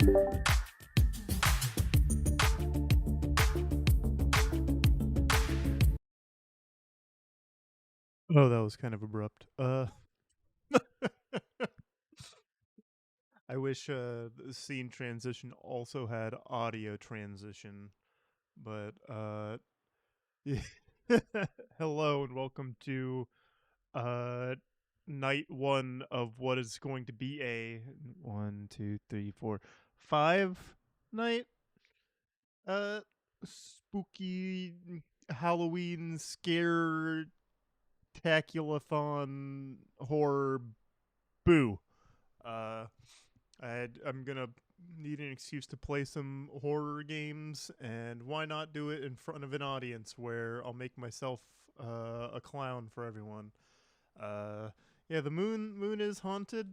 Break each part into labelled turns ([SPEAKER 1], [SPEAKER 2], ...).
[SPEAKER 1] Oh, that was kind of abrupt. I wish the scene transition also had audio transition, but hello and welcome to uh night one of what is going to be a 1, 2, 3, 4, 5 night spooky Halloween scare taculathon horror boo. Uh, I'm gonna need an excuse to play some horror games, and why not do it in front of an audience where I'll make myself a clown for everyone. Uh, yeah, the moon is haunted.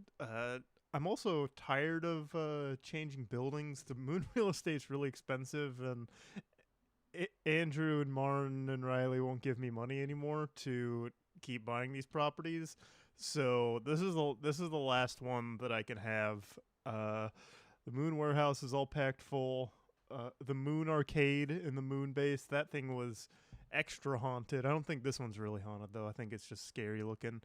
[SPEAKER 1] I'm also tired of changing buildings. The moon real estate's really expensive, and Andrew and Martin and Riley won't give me money anymore to keep buying these properties. So this is the last one that I can have. The Moon Warehouse is all packed full. The Moon Arcade in the Moon Base, that thing was extra haunted. I don't think this one's really haunted though. I think it's just scary looking.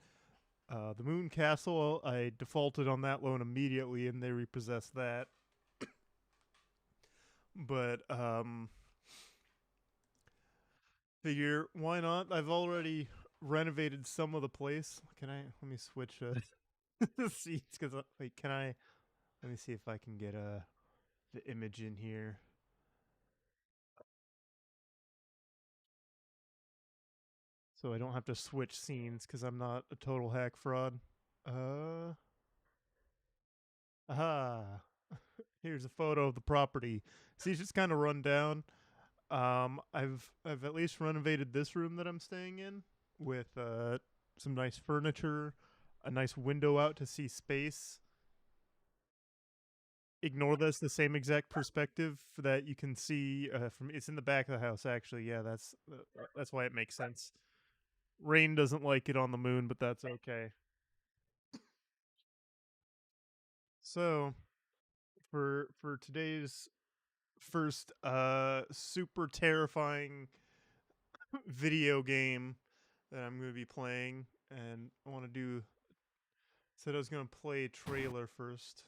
[SPEAKER 1] The Moon Castle, I defaulted on that loan immediately, and they repossessed that. But figure why not? I've already renovated some of the place. Can I? Let me switch the seats because wait, can I? Let me see if I can get the image in here. So I don't have to switch scenes because I'm not a total hack fraud. Aha. Here's a photo of the property. See, it's just kind of run down. I've at least renovated this room that I'm staying in with some nice furniture, a nice window out to see space. Ignore this, the same exact perspective that you can see from. It's in the back of the house, actually. Yeah, that's why it makes sense. Rain doesn't like it on the moon, but that's okay. So for today's first super terrifying video game that I'm going to be playing, and I want to do. Said I was going to play a trailer first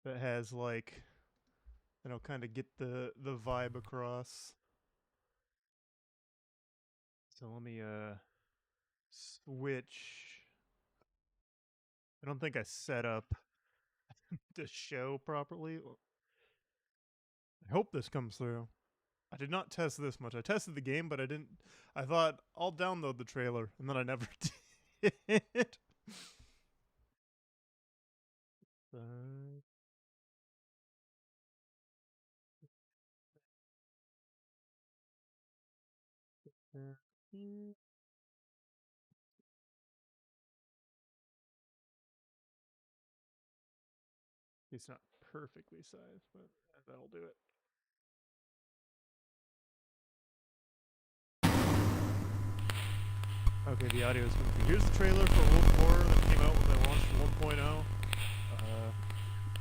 [SPEAKER 1] that has like, kind of get the vibe across. So let me switch. I don't think I set up the show properly. I hope this comes through. I did not test this much. I tested the game, but I didn't. I thought I'll download the trailer, and then I never did. It's not perfectly sized, but that'll do it. Okay, the audio is goofy. Here's the trailer for World 4 that came out when they launched 1.0.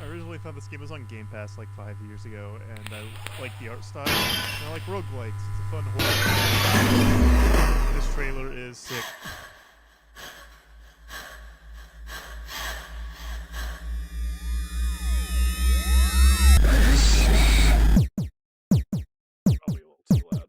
[SPEAKER 1] I originally thought this game was on Game Pass like 5 years ago, and I like the art style. And I like roguelikes. It's a fun horror. This trailer is sick. Probably a little too loud.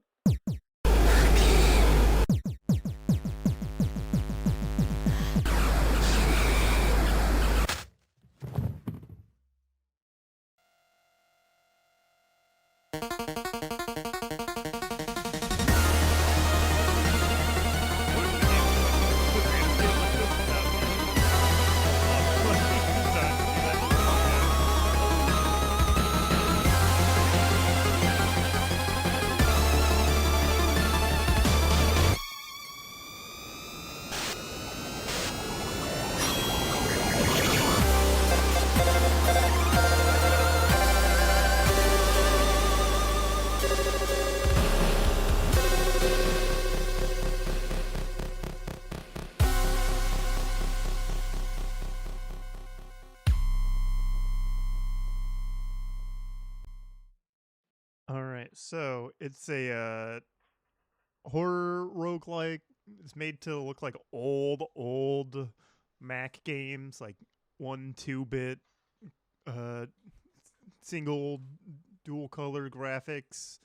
[SPEAKER 1] So it's a horror roguelike. It's made to look like old Mac games, like 1-2 bit, uh, single dual color graphics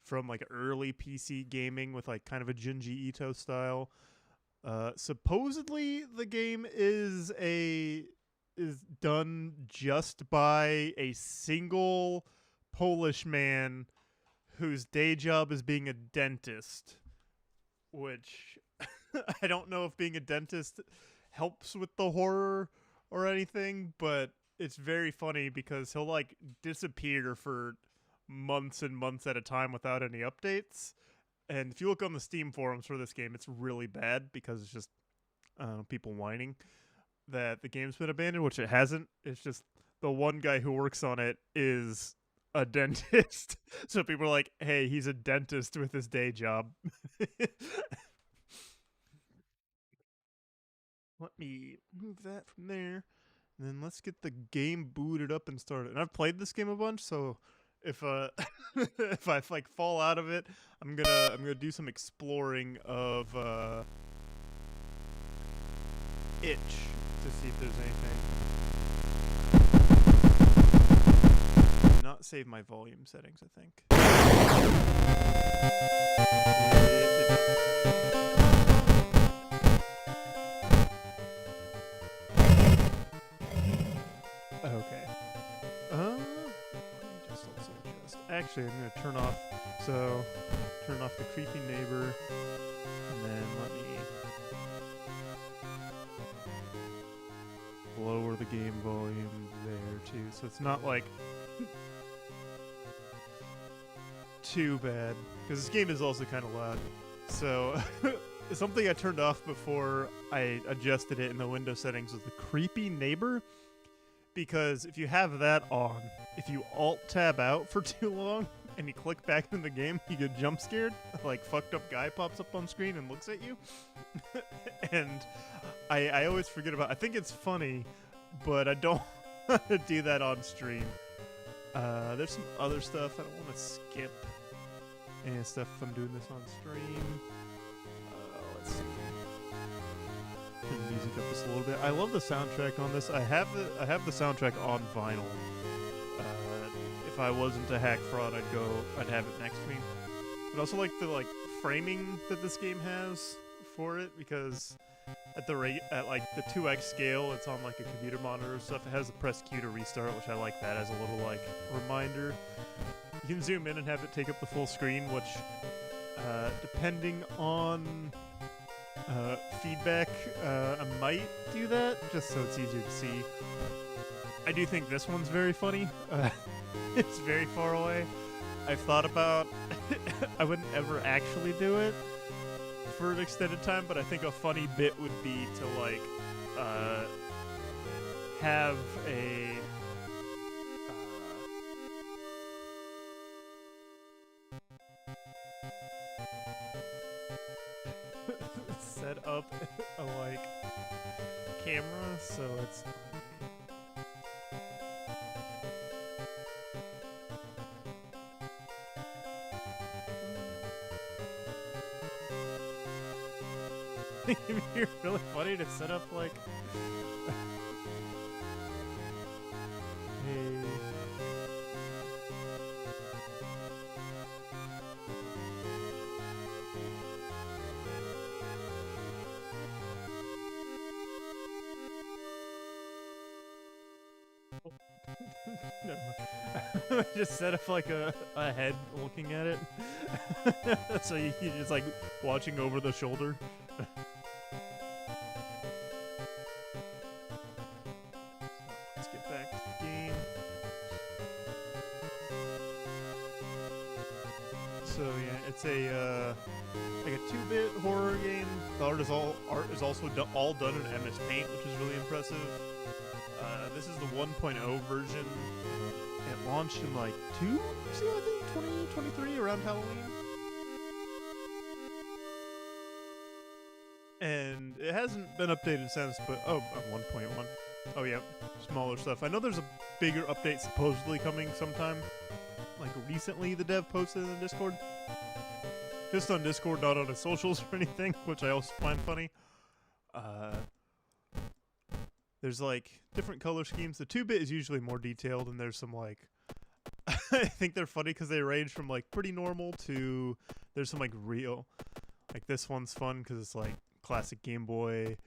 [SPEAKER 1] from like early PC gaming with like kind of a Junji Ito style. Supposedly the game is done just by a single Polish man whose day job is being a dentist, which I don't know if being a dentist helps with the horror or anything, but it's very funny because he'll like disappear for months and months at a time without any updates. And if you look on the Steam forums for this game, it's really bad because it's just people whining that the game's been abandoned, which it hasn't. It's just the one guy who works on it is a dentist. So people are like, hey, he's a dentist with his day job. Let me move that from there. And then let's get the game booted up and started. And I've played this game a bunch, so if if I like fall out of it, I'm gonna do some exploring of itch to see if there's anything. Not save my volume settings, I think. Okay. Actually, I'm gonna turn off the creepy neighbor, and then let me lower the game volume there too, so it's not like too bad, because this game is also kind of loud. So something I turned off before I adjusted it in the window settings was the creepy neighbor, because if you have that on, if you alt-tab out for too long and you click back in the game, you get jump scared. Like, fucked up guy pops up on screen and looks at you. And I always forget about it. I think it's funny, but I don't want to do that on stream. There's some other stuff. I don't want to skip any stuff if I'm doing this on stream. Let's see. Turn the music up just a little bit. I love the soundtrack on this. I have the soundtrack on vinyl. If I wasn't a hack fraud, I'd have it next to me. But also like the framing that this game has for it, because at the 2x scale, it's on like a computer monitor or stuff. It has the press Q to restart, which I like that as a little like reminder. You can zoom in and have it take up the full screen, which depending on feedback, I might do that just so it's easier to see. I do think this one's very funny. It's very far away. I've thought about I wouldn't ever actually do it for an extended time, but I think a funny bit would be to like have a set up a like camera so it's it'd be really funny to set up like never mind. Just set up like a head looking at it. So you're just like watching over the shoulder. Let's get back to the game. So yeah, it's a like a 2-bit horror game. The art is also all done in MS Paint, which is really impressive. This is the 1.0 version. It launched in like 2023 around Halloween. And it hasn't been updated since, but 1.1. Oh yeah, smaller stuff. I know there's a bigger update supposedly coming sometime, like recently the dev posted in the Discord. Just on Discord, not on his socials or anything, which I also find funny. There's like different color schemes. The 2-bit is usually more detailed, and there's some like I think they're funny because they range from like pretty normal to there's some like real. Like this one's fun because it's like classic Game Boy.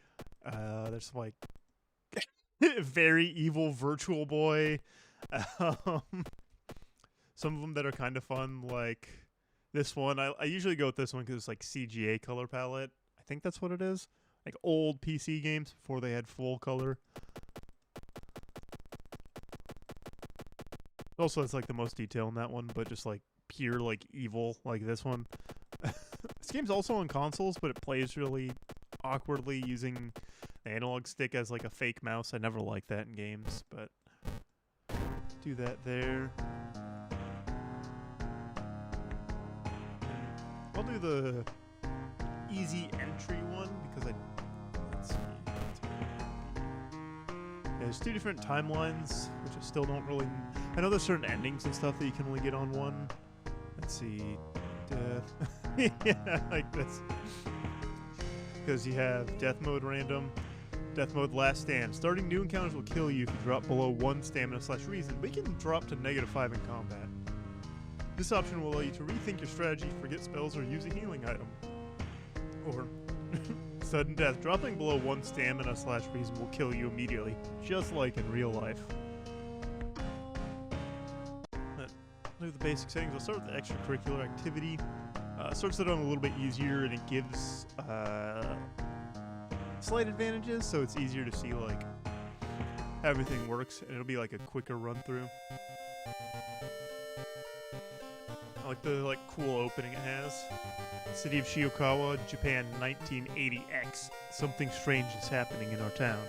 [SPEAKER 1] There's some like very evil Virtual Boy. Some of them that are kind of fun, like this one. I usually go with this one because it's like CGA color palette. I think that's what it is. Like old PC games before they had full color. Also, it's like the most detail in that one, but just like pure like evil, like this one. This game's also on consoles, but it plays really awkwardly using the analog stick as like a fake mouse. I never liked that in games, but do that there. I'll do the easy entry one because let's see. Yeah, there's 2 different timelines, which I still don't really. I know there's certain endings and stuff that you can only get on one. Let's see, death. Yeah, like this. Because you have death mode random, death mode last stand. Starting new encounters will kill you if you drop below 1 stamina/reason, but you can drop to -5 in combat. This option will allow you to rethink your strategy, forget spells, or use a healing item. Or sudden death. Dropping below 1 stamina/reason will kill you immediately, just like in real life. Look at the basic settings. I'll start with the extracurricular activity. Starts it on a little bit easier, and it gives slight advantages, so it's easier to see like how everything works, and it'll be like a quicker run through. I like the cool opening it has. City of Shiokawa, Japan, 1980X. Something strange is happening in our town.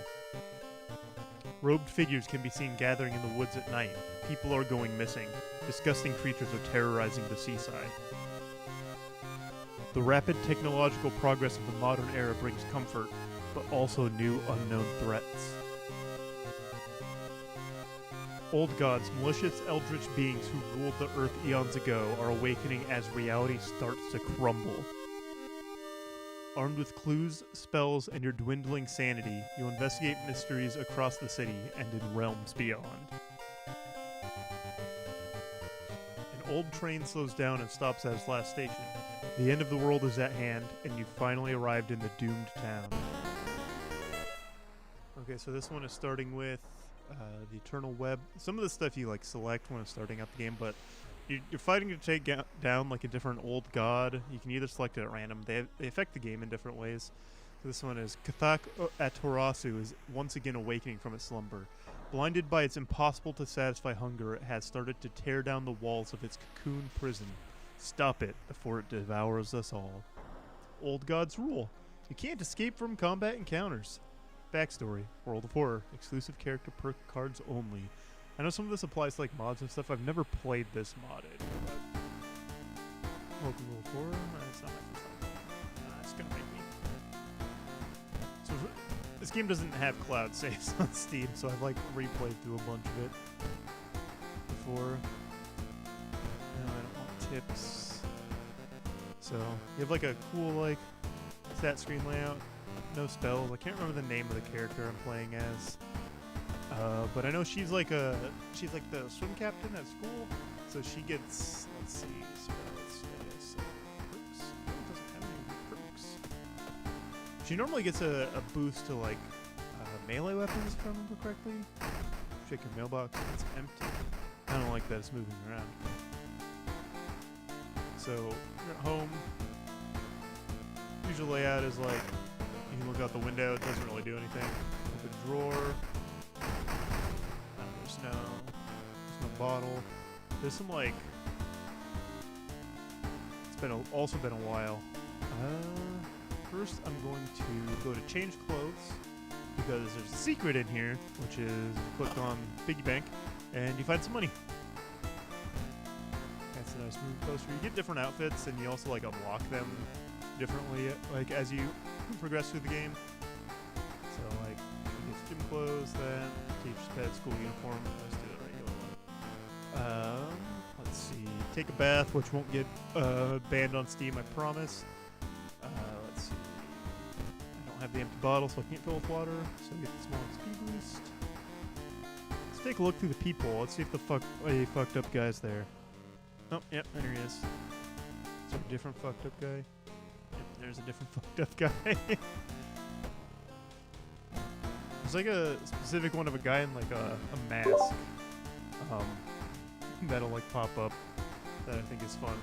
[SPEAKER 1] Robed figures can be seen gathering in the woods at night. People are going missing. Disgusting creatures are terrorizing the seaside. The rapid technological progress of the modern era brings comfort, but also new unknown threats. Old gods, malicious eldritch beings who ruled the earth eons ago, are awakening as reality starts to crumble. Armed with clues, spells, and your dwindling sanity, you'll investigate mysteries across the city and in realms beyond. An old train slows down and stops at its last station. The end of the world is at hand, and you've finally arrived in the doomed town. Okay, so this one is starting with the Eternal Web. Some of the stuff you select when it's starting out the game, but you're fighting to take down like a different old god. You can either select it at random. They affect the game in different ways. So this one is Kathak Atorassu is once again awakening from its slumber. Blinded by its impossible to satisfy hunger, it has started to tear down the walls of its cocoon prison. Stop it before it devours us all. Old gods rule. You can't escape from combat encounters. Backstory: World of Horror. Exclusive character perk cards only. I know some of this applies to mods and stuff. I've never played this modded. Welcome to World of Horror. That's not my first time. That's gonna make me. So this game doesn't have cloud saves on Steam, so I've replayed through a bunch of it before. No, I don't want tips. So you have a cool stat screen layout. No spells. I can't remember the name of the character I'm playing as. But I know she's the swim captain at school, so she gets, let's see, perks. No, it doesn't have any perks. She normally gets a boost to melee weapons, if I remember correctly. Check your mailbox, it's empty. I don't like that it's moving around. So you're at home. Usual layout is you can look out the window. It doesn't really do anything. Open drawer. There's no bottle. There's some it's also been a while. First I'm going to go to change clothes because there's a secret in here, which is you click on piggy bank and you find some money. That's a nice move poster. You get different outfits and you also unlock them differently as you progress through the game. So you get gym clothes, then teacher's pet, school uniform. Let's do the regular one. Let's Let's see. Take a bath, which won't get banned on Steam, I promise. Let's see. I don't have the empty bottle, so I can't fill with water. So we get the small XP boost. Let's take a look through the people. Let's see if the fucked up guy's there. Oh, yep, there he is. Is there a different fucked up guy? Yep, there's a different fucked up guy. There's like a specific one of a guy in like a mask. That'll like pop up that I think is fun.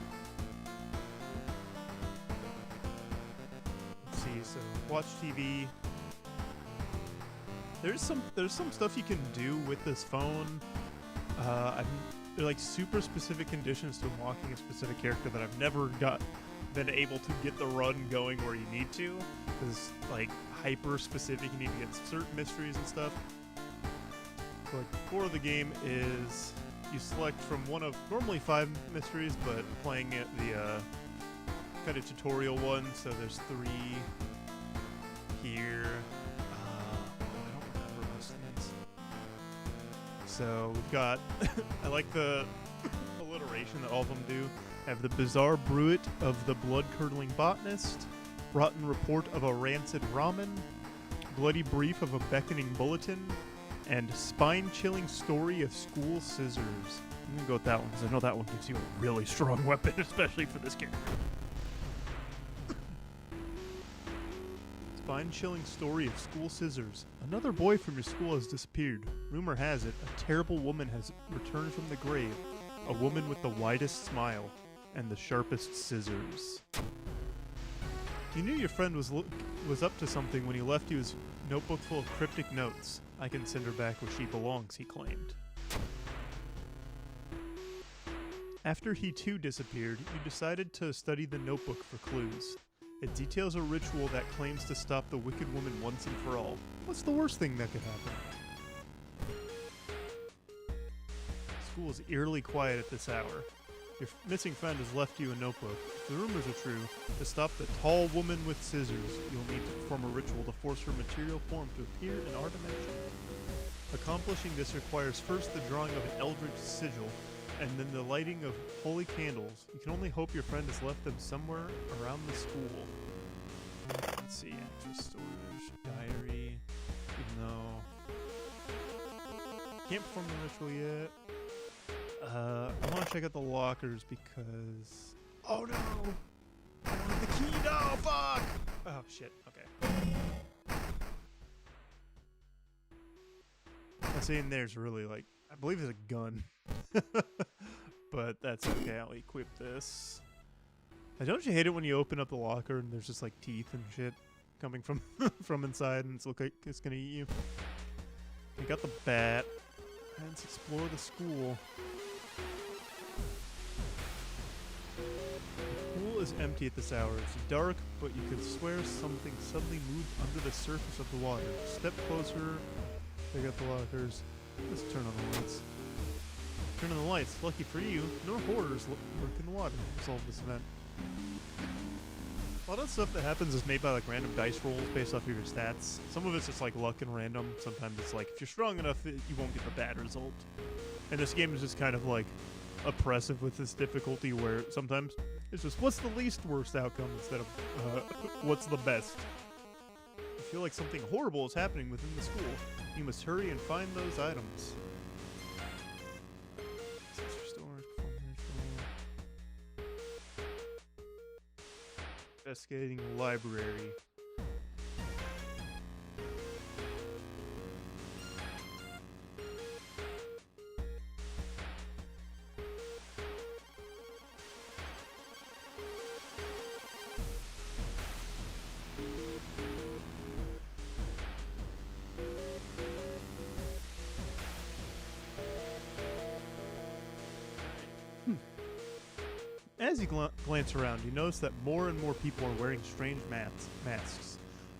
[SPEAKER 1] Let's see, so watch TV. There's some stuff you can do with this phone. They're like super specific conditions to unlocking a specific character that I've never been able to get the run going where you need to. Because like hyper specific, you need to get certain mysteries and stuff. So like the core of the game is you select from one of normally 5 mysteries, but playing it the kind of tutorial one. So there's 3 here. I don't remember most of these. So we've got I like the alliteration that all of them do. I have the bizarre bruit of the blood-curdling botanist, rotten report of a rancid ramen, bloody brief of a beckoning bulletin, and spine-chilling story of school scissors. I'm gonna go with that one because I know that one gives you a really strong weapon, especially for this character. Spine-chilling story of school scissors. Another boy from your school has disappeared. Rumor has it, a terrible woman has returned from the grave. A woman with the widest smile and the sharpest scissors. You knew your friend was up to something when he left you his notebook full of cryptic notes. I can send her back where she belongs, he claimed. After he too disappeared, you decided to study the notebook for clues. It details a ritual that claims to stop the wicked woman once and for all. What's the worst thing that could happen? School is eerily quiet at this hour. Your missing friend has left you a notebook. If the rumors are true, to stop the tall woman with scissors, you'll need to perform a ritual to force her material form to appear in our dimension. Accomplishing this requires first the drawing of an eldritch sigil, and then the lighting of holy candles. You can only hope your friend has left them somewhere around the school. Let's see, actress storage, diary, even though... Can't perform the ritual yet. I want to check out the lockers because... Oh no! I don't have the key! No! Fuck! Oh shit, okay. I see in there's really like... I believe there's a gun. But that's okay, I'll equip this. Don't you hate it when you open up the locker and there's just like teeth and shit coming from from inside and it's look like it's gonna eat you? We got the bat. Let's explore the school. The pool is empty at this hour. It's dark, but you can swear something suddenly moved under the surface of the water. Step closer. Check out the lockers. Let's turn on the lights. Turn on the lights. Lucky for you, no horrors lurk in the water. Solve this event. A lot of stuff that happens is made by like random dice rolls based off of your stats. Some of it's just like luck and random. Sometimes it's like if you're strong enough, you won't get the bad result. And this game is just kind of like oppressive with this difficulty where sometimes it's just what's the least worst outcome instead of what's the best. You feel like something horrible is happening within the school. You must hurry and find those items. Investigating the library. As you glance around, you notice that more and more people are wearing strange masks,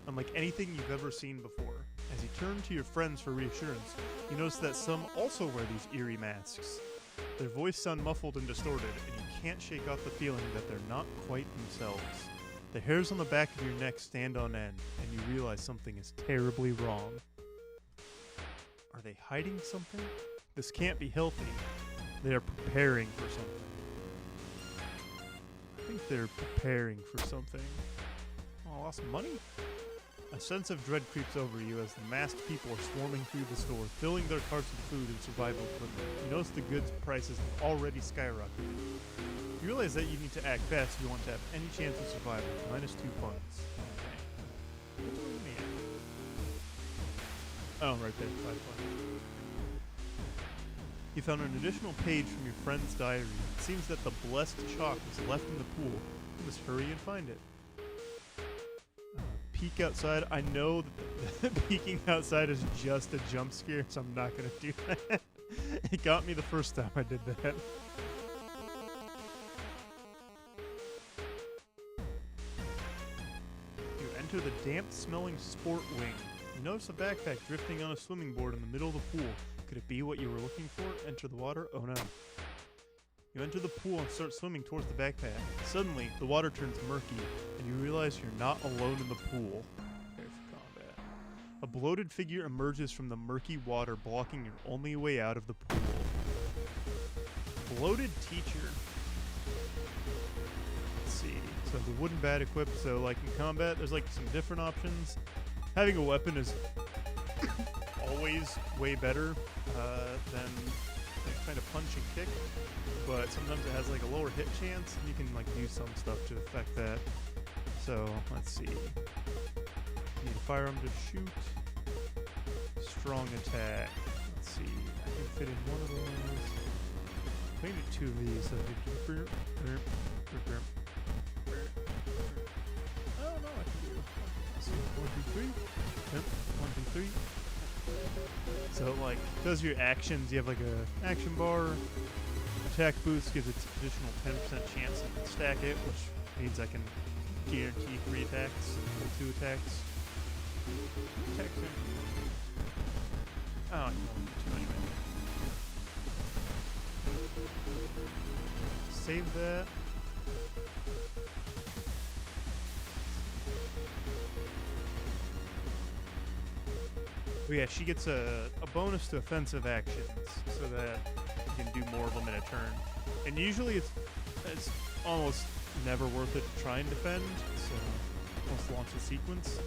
[SPEAKER 1] unlike anything you've ever seen before. As you turn to your friends for reassurance, you notice that some also wear these eerie masks. Their voice sound muffled and distorted, and you can't shake off the feeling that they're not quite themselves. The hairs on the back of your neck stand on end, and you realize something is terribly wrong. Are they hiding something? This can't be healthy. They are preparing for something. I think they're preparing for something. Oh, I lost some money? A sense of dread creeps over you as the masked people are swarming through the store, filling their carts with food and survival equipment. You notice the goods prices have already skyrocketed. You realize that you need to act fast if you want to have any chance of survival. -2 funds. Okay. What's with me at? Oh, right there. 5 funds. You found an additional page from your friend's diary. It seems that the blessed chalk was left in the pool. You must hurry and find it. Peek outside. I know that peeking outside is just a jump scare, so I'm not going to do that. It got me the first time I did that. You enter the damp-smelling sport wing. You notice a backpack drifting on a swimming board in the middle of the pool. Could it be what you were looking for? Enter the water? Oh no. You enter the pool and start swimming towards the backpack. Suddenly, the water turns murky, and you realize you're not alone in the pool. Prepare for combat. A bloated figure emerges from the murky water, blocking your only way out of the pool. Bloated teacher. Let's see. So the wooden bat equipped, so like in combat, there's like some different options. Having a weapon is always way better than like trying to punch and kick, but sometimes it has like a lower hit chance, and you can like do some stuff to affect that. So let's see. Need a firearm to shoot. Strong attack. Let's see. I can fit in one of those. I can do 2 of these. So oh no, I can do. Let's see. 1, 2, 3. Yep. 1, 2, 3. So like does your actions, you have like a action bar. Attack boost gives it additional 10% chance to stack it, which means I can guarantee 3 attacks or 2 attacks. Attacks in. Oh, I can only do 2 anyway. Save that. Oh yeah, she gets a bonus to offensive actions, so that you can do more of them in a turn. And usually it's almost never worth it to try and defend, so let's launch the sequence.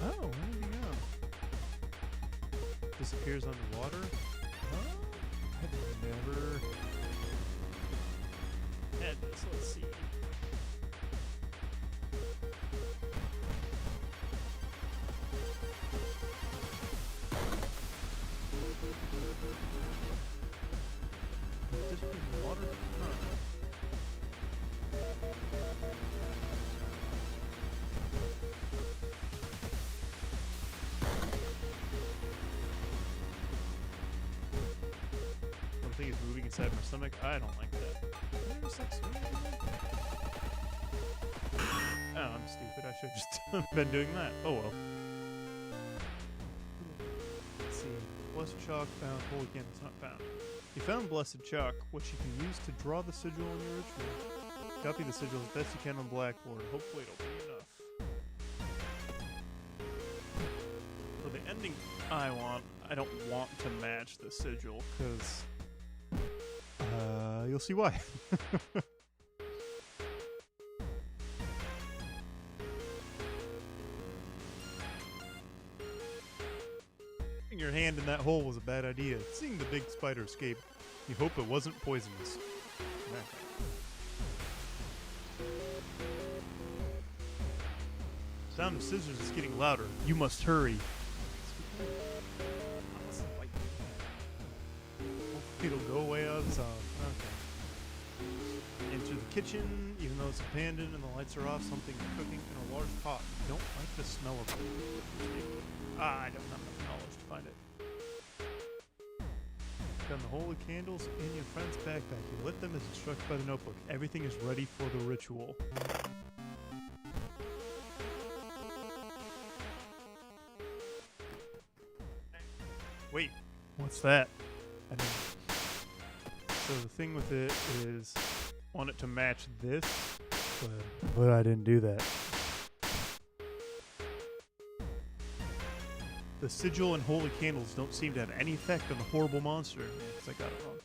[SPEAKER 1] Oh, where did he go? Disappears underwater? Oh, I've never had this. Let's see. Something is moving inside my stomach. I don't like that. Oh, I'm stupid. I should have just been doing that. Oh well. Let's see. Blessed chalk found. Holy again, it's not found. You found blessed chalk, which you can use to draw the sigil on your ritual. Copy the sigil as best you can on blackboard. Hopefully it'll be enough. For the ending I don't want to match the sigil, because you'll see why. Putting your hand in that hole was a bad idea. Seeing the big spider escape, you hope it wasn't poisonous. Sound of scissors is getting louder. You must hurry. Hopefully it'll go away on its own. Okay. Enter the kitchen. Even though it's abandoned and the lights are off, something is cooking in a large pot. You don't like the smell of it. I don't have enough knowledge to find it. Found the holy candles in your friend's backpack. You lit them as instructed by the notebook. Everything is ready for the ritual. Wait, what's that? So the thing with it is, I want it to match this, but I didn't do that. The sigil and holy candles don't seem to have any effect on the horrible monster. Because I got it wrong.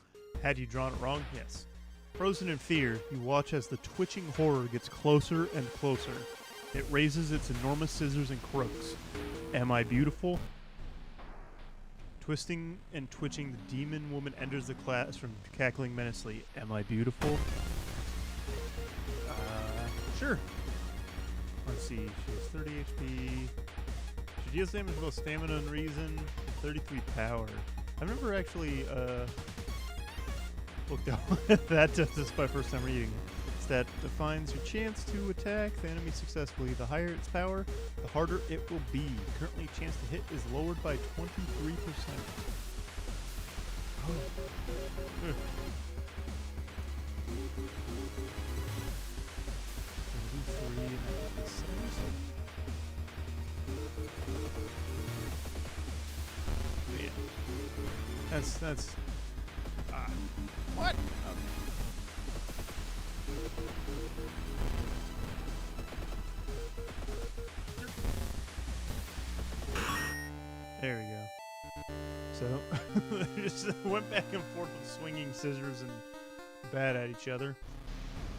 [SPEAKER 1] Had you drawn it wrong? Yes. Frozen in fear, you watch as the twitching horror gets closer and closer. It raises its enormous scissors and croaks. Am I beautiful? Twisting and twitching, the demon woman enters the classroom, cackling menacingly. Am I beautiful? Sure. Let's see. She has 30 HP. She deals damage with both stamina and reason. 33 power. I've never actually looked at that just by first time reading it. That defines your chance to attack the enemy successfully. The higher its power, the harder it will be. Currently, chance to hit is lowered by 23%. Oh. Yeah. That's what? Okay. There we go. So, they just went back and forth with swinging scissors and bat at each other.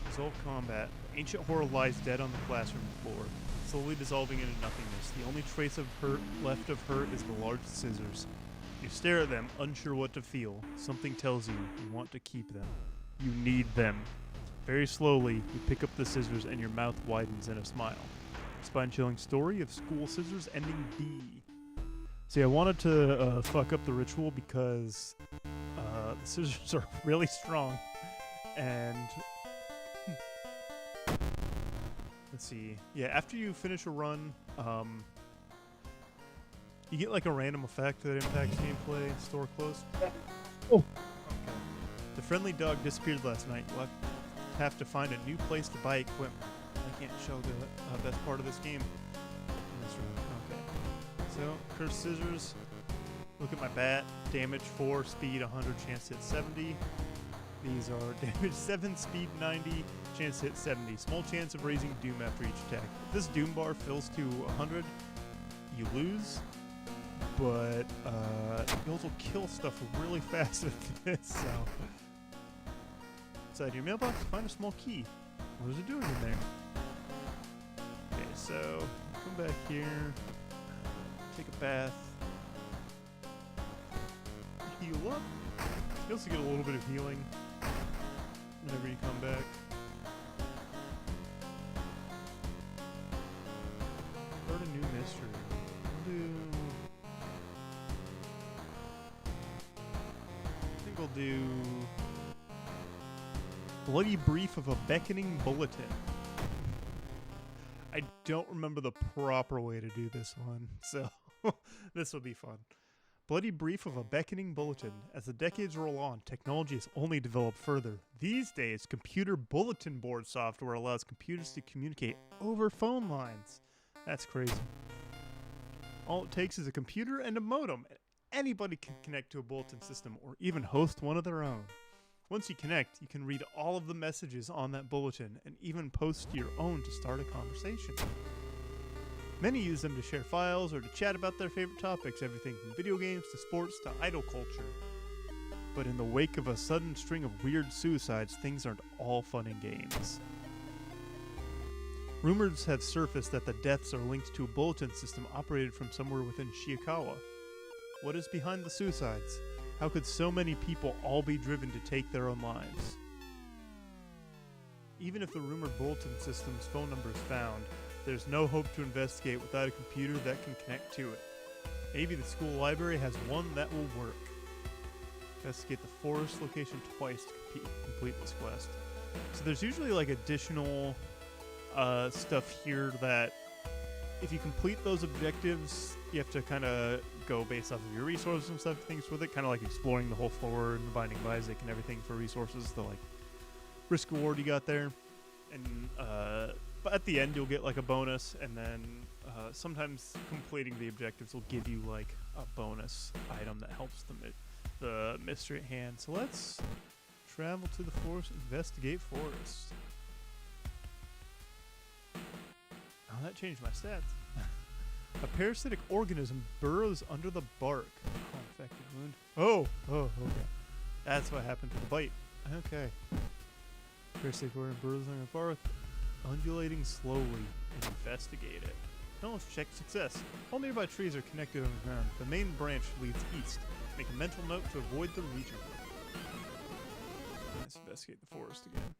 [SPEAKER 1] Resolve combat. Ancient horror lies dead on the classroom floor, slowly dissolving into nothingness. The only trace of hurt left of her is the large scissors. You stare at them, unsure what to feel. Something tells you you want to keep them. You need them. Very slowly, you pick up the scissors and your mouth widens in a smile. Spine-chilling story of school scissors ending B. See, I wanted to fuck up the ritual because the scissors are really strong, and let's see. Yeah, after you finish a run, you get like a random effect that impacts gameplay. Store closed.
[SPEAKER 2] Oh.
[SPEAKER 1] Okay. The friendly dog disappeared last night. You'll have to find a new place to buy equipment. I can't show the best part of this game. So, cursed scissors. Look at my bat. Damage 4, speed 100, chance to hit 70. These are damage 7, speed 90, chance to hit 70. Small chance of raising doom after each attack. If this doom bar fills to 100, you lose. But you also kill stuff really fast with this. So, inside your mailbox, find a small key. What is it doing in there? Okay, so come back here. Take a bath. Heal up. You also get a little bit of healing whenever you come back. Start a new mystery. I think we'll do Bloody Brief of a Beckoning Bulletin. I don't remember the proper way to do this one, so this will be fun. Bloody Brief of a Beckoning Bulletin. As the decades roll on, technology has only developed further. These days, computer bulletin board software allows computers to communicate over phone lines. That's crazy. All it takes is a computer and a modem. Anybody can connect to a bulletin system or even host one of their own. Once you connect, you can read all of the messages on that bulletin and even post your own to start a conversation. Many use them to share files or to chat about their favorite topics, everything from video games to sports to idol culture. But in the wake of a sudden string of weird suicides, things aren't all fun and games. Rumors have surfaced that the deaths are linked to a bulletin system operated from somewhere within Shiikawa. What is behind the suicides? How could so many people all be driven to take their own lives? Even if the rumored bulletin system's phone number is found, there's no hope to investigate without a computer that can connect to it. Maybe the school library has one that will work. Investigate the forest location twice to complete this quest. So there's usually like additional stuff here that if you complete those objectives, you have to kind of go based off of your resources and stuff, things with it, kind of like exploring the whole floor and the Binding of Isaac and everything for resources, the like risk reward you got there. And but at the end you'll get like a bonus, and then sometimes completing the objectives will give you like a bonus item that helps the mystery at hand. So let's travel to the forest, investigate forest. Oh, that changed my stats. A parasitic organism burrows under the bark. Oh, infected wound. Oh, okay. That's what happened to the bite. Okay. Parasitic organism burrows under the bark, undulating slowly. Investigate it. Knowledge check success. All nearby trees are connected underground. The main branch leads east. Make a mental note to avoid the region. Let's investigate the forest again.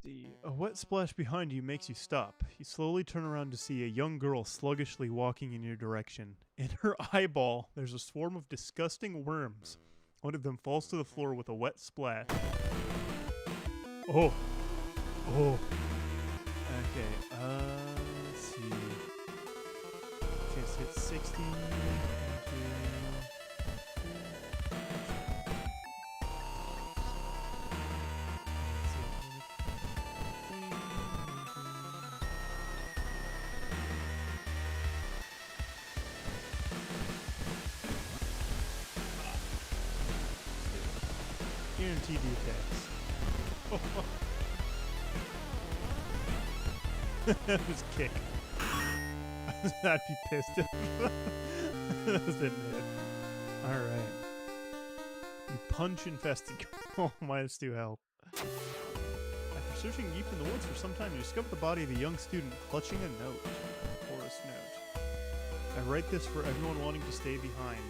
[SPEAKER 1] See, a wet splash behind you makes you stop. You slowly turn around to see a young girl sluggishly walking in your direction. In her eyeball, there's a swarm of disgusting worms. One of them falls to the floor with a wet splash. Oh. Okay, let's see. Chance to hit 60. Guaranteed the attacks. Just kick. I'd be pissed if that was in there. Alright. You punch infested. -2 health. After searching deep in the woods for some time, you discover the body of a young student clutching a note. A forest note. I write this for everyone wanting to stay behind.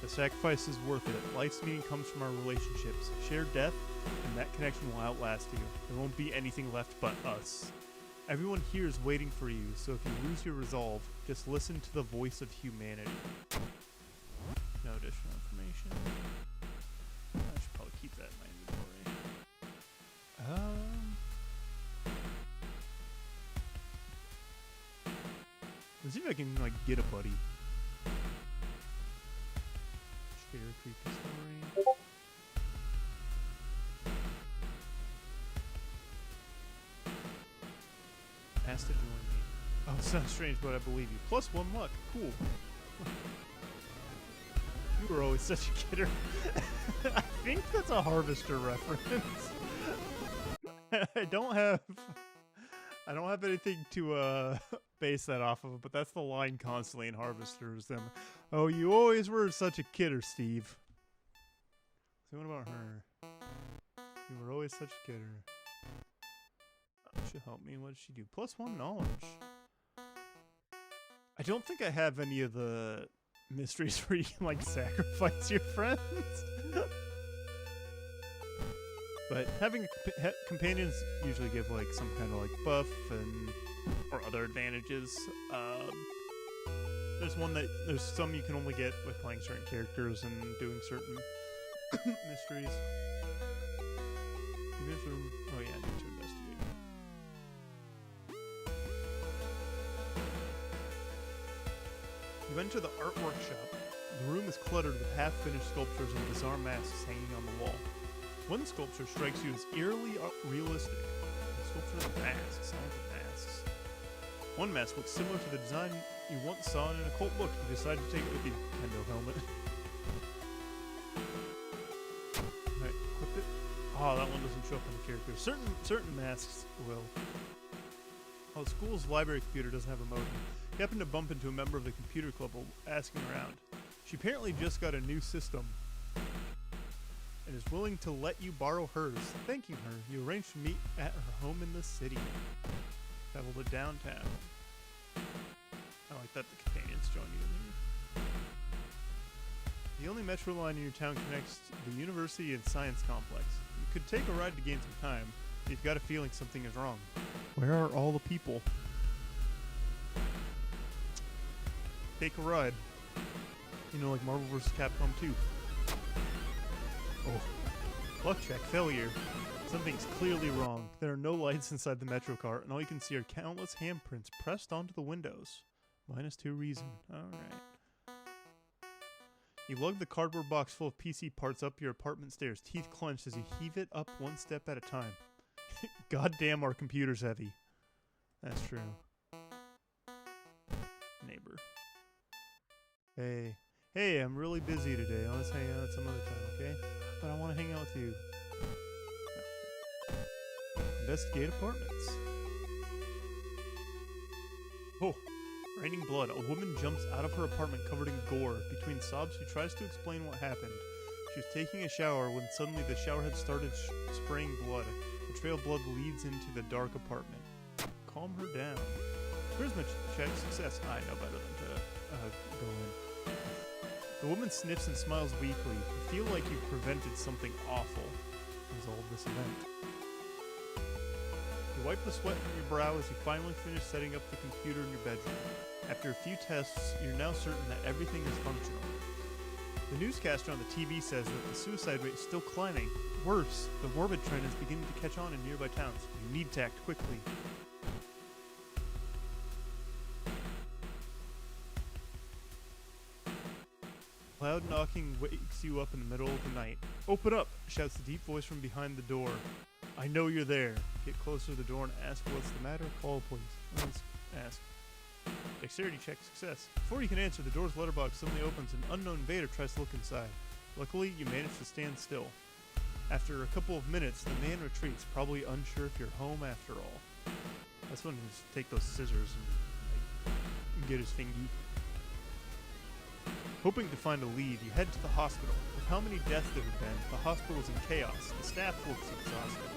[SPEAKER 1] The sacrifice is worth it. Life's meaning comes from our relationships. Share death, and that connection will outlast you. There won't be anything left but us. Everyone here is waiting for you, so if you lose your resolve, just listen to the voice of humanity. No additional information. I should probably keep that in my inventory. Let's see if I can, like, get a buddy. Share a creepy story. Asked to join me. Oh, it sounds strange, but I believe you. +1 luck. Cool. You were always such a kidder. I think that's a Harvester reference. I don't have anything to base that off of, but that's the line constantly in Harvesters. Them. Oh, you always were such a kidder, Steve. So what about her? You were always such a kidder. She'll help me. What does she do? +1 knowledge. I don't think I have any of the mysteries where you can, like, sacrifice your friends. But having companions usually give, like, some kind of, like, buff or other advantages. There's some you can only get with playing certain characters and doing certain mysteries. Oh yeah, I need to investigate. You enter the art workshop. The room is cluttered with half-finished sculptures and bizarre masks hanging on the wall. One sculpture strikes you as eerily realistic. The sculpture of masks. I want the masks. One mask looks similar to the design you once saw in an occult book. You decide to take it with you. Kendo helmet. Alright, equip it. Oh, that one doesn't show up on the character. Certain masks will. Oh, the school's library computer doesn't have a modem. You happen to bump into a member of the computer club while asking around. She apparently just got a new system and is willing to let you borrow hers. Thanking her, you arrange to meet at her home in the city. Travel to downtown. I like that the companions join you in here. The only metro line in your town connects the university and science complex. You could take a ride to gain some time, but you've got a feeling something is wrong. Where are all the people? Take a ride. You know, like Marvel vs. Capcom 2. Oh. Luck check. Failure. Something's clearly wrong. There are no lights inside the metro car, and all you can see are countless handprints pressed onto the windows. -2 reason. Alright. You lug the cardboard box full of PC parts up your apartment stairs, teeth clenched as you heave it up one step at a time. Goddamn, our computer's heavy. That's true. Neighbor. Hey, I'm really busy today. Let's hang out some other time, okay? but I want to hang out with you. Investigate apartments. Oh, raining blood. A woman jumps out of her apartment covered in gore. Between sobs, she tries to explain what happened. She was taking a shower when suddenly the showerhead started spraying blood. A trail of blood leads into the dark apartment. Calm her down. Charisma check success. I know better than to go in. The woman sniffs and smiles weakly. You feel like you've prevented something awful. Resolve this event. You wipe the sweat from your brow as you finally finish setting up the computer in your bedroom. After a few tests, you're now certain that everything is functional. The newscaster on the TV says that the suicide rate is still climbing. Worse, the morbid trend is beginning to catch on in nearby towns. You need to act quickly. Loud knocking wakes you up in the middle of the night. "Open up!" shouts the deep voice from behind the door. "I know you're there." Get closer to the door and ask what's the matter. Call police. Let's ask. Dexterity check success. Before you can answer, the door's letterbox suddenly opens and an unknown invader tries to look inside. Luckily, you manage to stand still. After a couple of minutes, the man retreats, probably unsure if you're home after all. That's when you just take those scissors and get his fingy. Hoping to find a lead, you head to the hospital. With how many deaths there have been, the hospital is in chaos. The staff looks exhausted.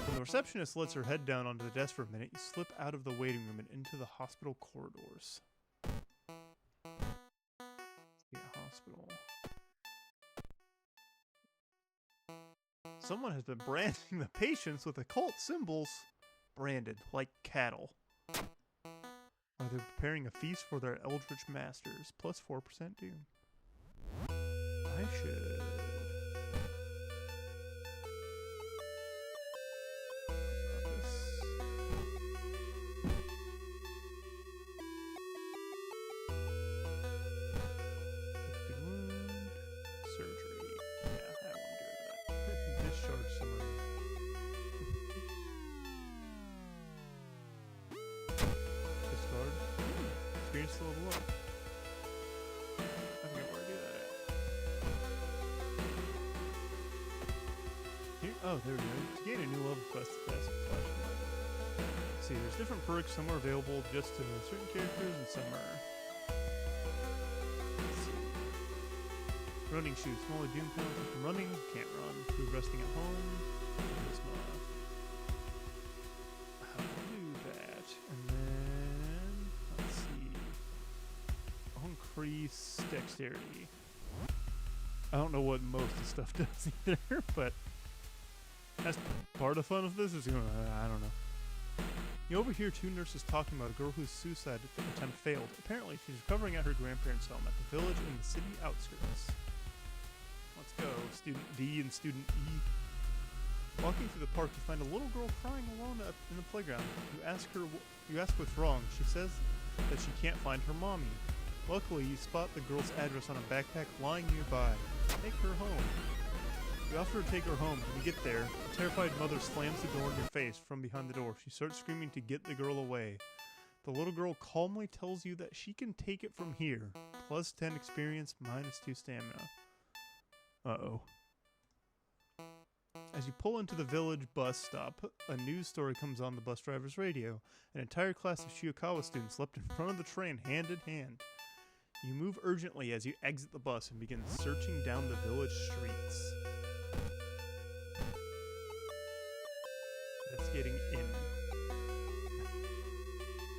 [SPEAKER 1] When the receptionist lets her head down onto the desk for a minute, you slip out of the waiting room and into the hospital corridors. Yeah, hospital. Someone has been branding the patients with occult symbols. Branded, like cattle. Are they preparing a feast for their eldritch masters? Plus 4% doom. I should... Surgery. Yeah, I won't do that. Discharge summary. Discard. Experience to level up. I forget where I do that at. Here? Oh, there we go. To gain a new level quest, fast flash. See, there's different perks. Some are available just to certain characters, and some are. Let's see. Running shoes. Smaller doom penalty from running. Can't run. Food resting at home. Charisma. How do I do that? And then let's see. Increase dexterity. I don't know what most of the stuff does either, but that's part of the fun of this. Is I don't know. You overhear two nurses talking about a girl whose suicide attempt failed. Apparently, she's recovering at her grandparents' home at the village in the city outskirts. Let's go, Student D and Student E. Walking through the park, you find a little girl crying alone in the playground. You ask what's wrong. She says that she can't find her mommy. Luckily, you spot the girl's address on a backpack lying nearby. Take her home. You offer to take her home. When you get there, the terrified mother slams the door in your face from behind the door. She starts screaming to get the girl away. The little girl calmly tells you that she can take it from here. Plus 10 experience, minus 2 stamina. Uh-oh. As you pull into the village bus stop, a news story comes on the bus driver's radio. An entire class of Shiokawa students leapt in front of the train hand in hand. You move urgently as you exit the bus and begin searching down the village streets. Investigating in.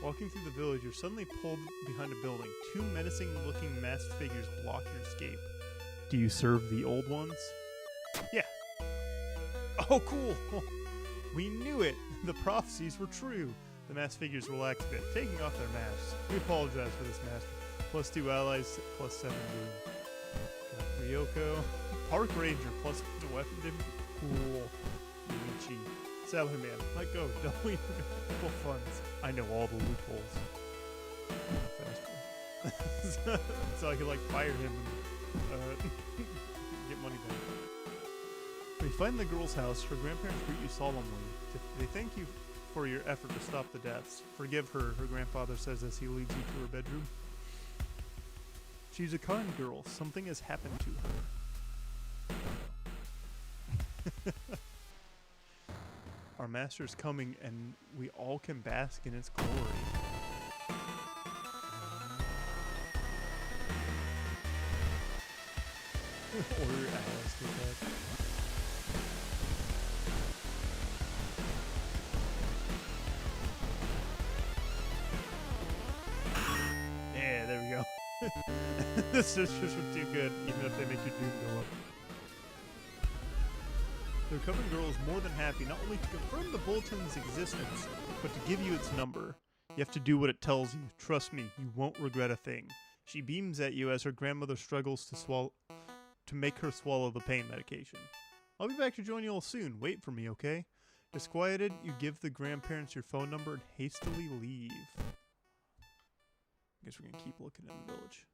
[SPEAKER 1] Walking through the village, you're suddenly pulled behind a building. Two menacing-looking masked figures block your escape. Do you serve the old ones? Yeah. Oh, cool! We knew it! The prophecies were true. The masked figures relax a bit, taking off their masks. We apologize for this, Master. Plus 2 allies, plus 7 doom. Got Ryoko. Park Ranger, plus 1 weapon difficulty. Cool. Yuichi. Salaryman. Let go. Double equal funds. I know all the loopholes. Faster. So I could, like, fire him and get money back. When you find the girl's house, her grandparents greet you solemnly. They thank you for your effort to stop the deaths. Forgive her, her grandfather says as he leads you to her bedroom. She's a kind girl. Something has happened to her. Our master is coming, and we all can bask in its glory. Order Alice to that. Yeah, there we go. This just was too good, even if they make your doom go up. The recovering girl is more than happy not only to confirm the bulletin's existence, but to give you its number. You have to do what it tells you. Trust me, you won't regret a thing. She beams at you as her grandmother struggles to make her swallow the pain medication. I'll be back to join you all soon. Wait for me, okay? Disquieted, you give the grandparents your phone number and hastily leave. I guess we're gonna keep looking in the village.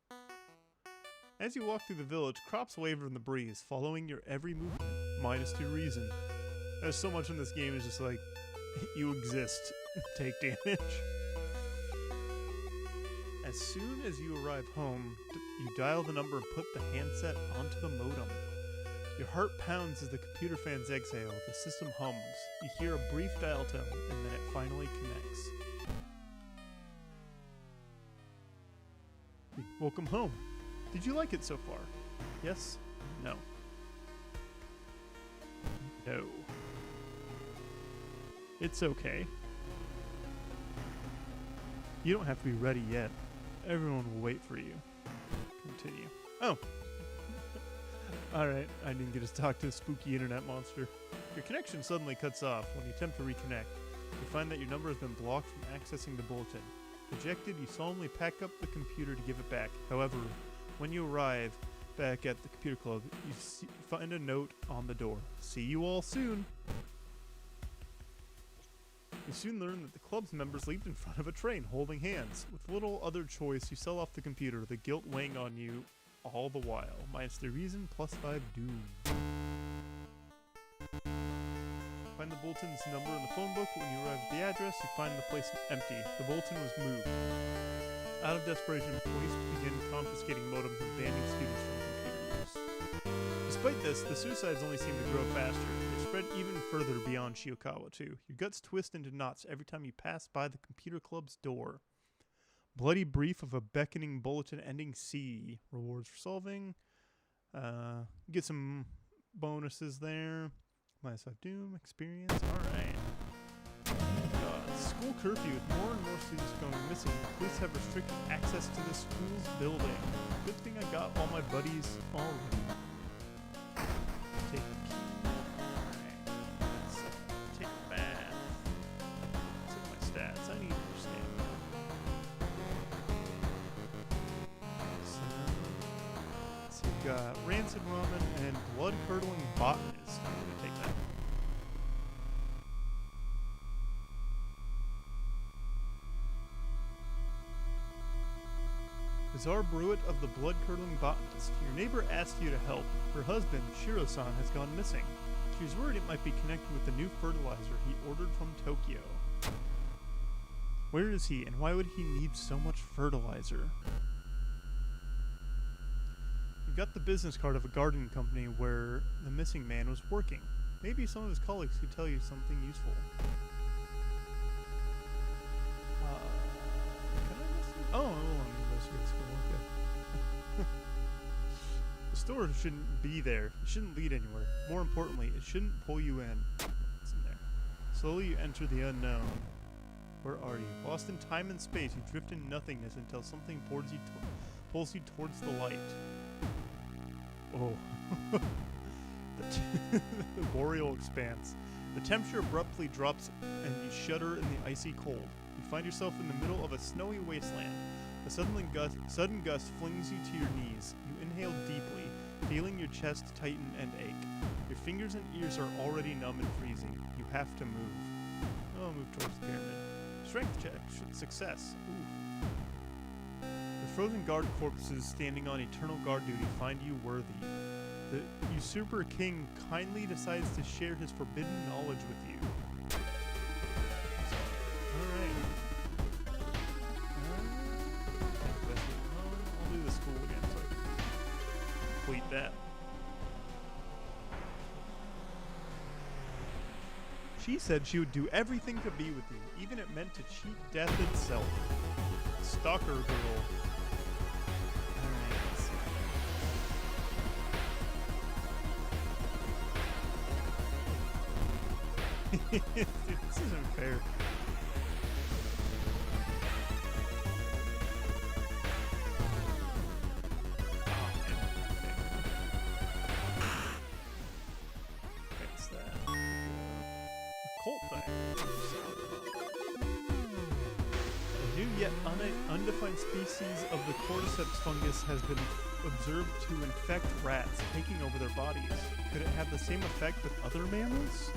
[SPEAKER 1] As you walk through the village, crops wave in the breeze, following your every movement, minus your reason. There's so much in this game is just like, you exist, take damage. As soon as you arrive home, you dial the number and put the handset onto the modem. Your heart pounds as the computer fans exhale, the system hums. You hear a brief dial tone, and then it finally connects. Welcome home. Did you like it so far? Yes? No. No. It's okay. You don't have to be ready yet. Everyone will wait for you. Continue. Oh. Alright, I didn't get to talk to the spooky internet monster. Your connection suddenly cuts off. When you attempt to reconnect, you find that your number has been blocked from accessing the bulletin. Dejected, you solemnly pack up the computer to give it back. However, when you arrive back at the computer club, you find a note on the door. See you all soon. You soon learn that the club's members leaped in front of a train, holding hands. With little other choice, you sell off the computer, the guilt weighing on you all the while. Minus the reason, +5 doom. Find the bulletin's number in the phone book. When you arrive at the address, you find the place empty. The bulletin was moved. Out of desperation, police begin confiscating modems and banning students from computer use. Despite this, the suicides only seem to grow faster. They spread even further beyond Shiokawa, too. Your guts twist into knots every time you pass by the computer club's door. Bloody brief of a beckoning bulletin ending C. Rewards for solving. Get some bonuses there. -5 doom, experience, alright. School curfew with more and more students going missing. Police have restricted access to the school's building. Good thing I got all my buddies already. Take a key. Alright. Let's take a bath. Let's hit my stats. I need to understand. So, let's see, we got rancid ramen and blood-curdling botanist. I'm gonna take that. Bizarre Bruit of the blood-curdling botanist. Your neighbor asked you to help. Her husband, Shiro-san, has gone missing. She's worried it might be connected with the new fertilizer he ordered from Tokyo. Where is he, and why would he need so much fertilizer? You got the business card of a gardening company where the missing man was working. Maybe some of his colleagues could tell you something useful. Can I listen? Oh, I'm investigate school. Okay. The store shouldn't be there. It shouldn't lead anywhere. More importantly, it shouldn't pull you in. What's in there? Slowly you enter the unknown. Where are you? Lost in time and space, you drift in nothingness until something pulls you towards the light. Oh. The boreal expanse. The temperature abruptly drops and you shudder in the icy cold. You find yourself in the middle of a snowy wasteland. A sudden gust flings you to your knees. You inhale deeply, feeling your chest tighten and ache. Your fingers and ears are already numb and freezing. You have to move. Oh, move towards the pyramid. Strength check. Success. Oof. The frozen guard corpses standing on eternal guard duty find you worthy. The usurper king kindly decides to share his forbidden knowledge with you. Alright. I'll do the school again so I can complete that. She said she would do everything to be with you, even if it meant to cheat death itself. Stalker girl. Alright, let's see. This isn't fair. Undefined species of the cordyceps fungus has been observed to infect rats, taking over their bodies. Could it have the same effect with other mammals?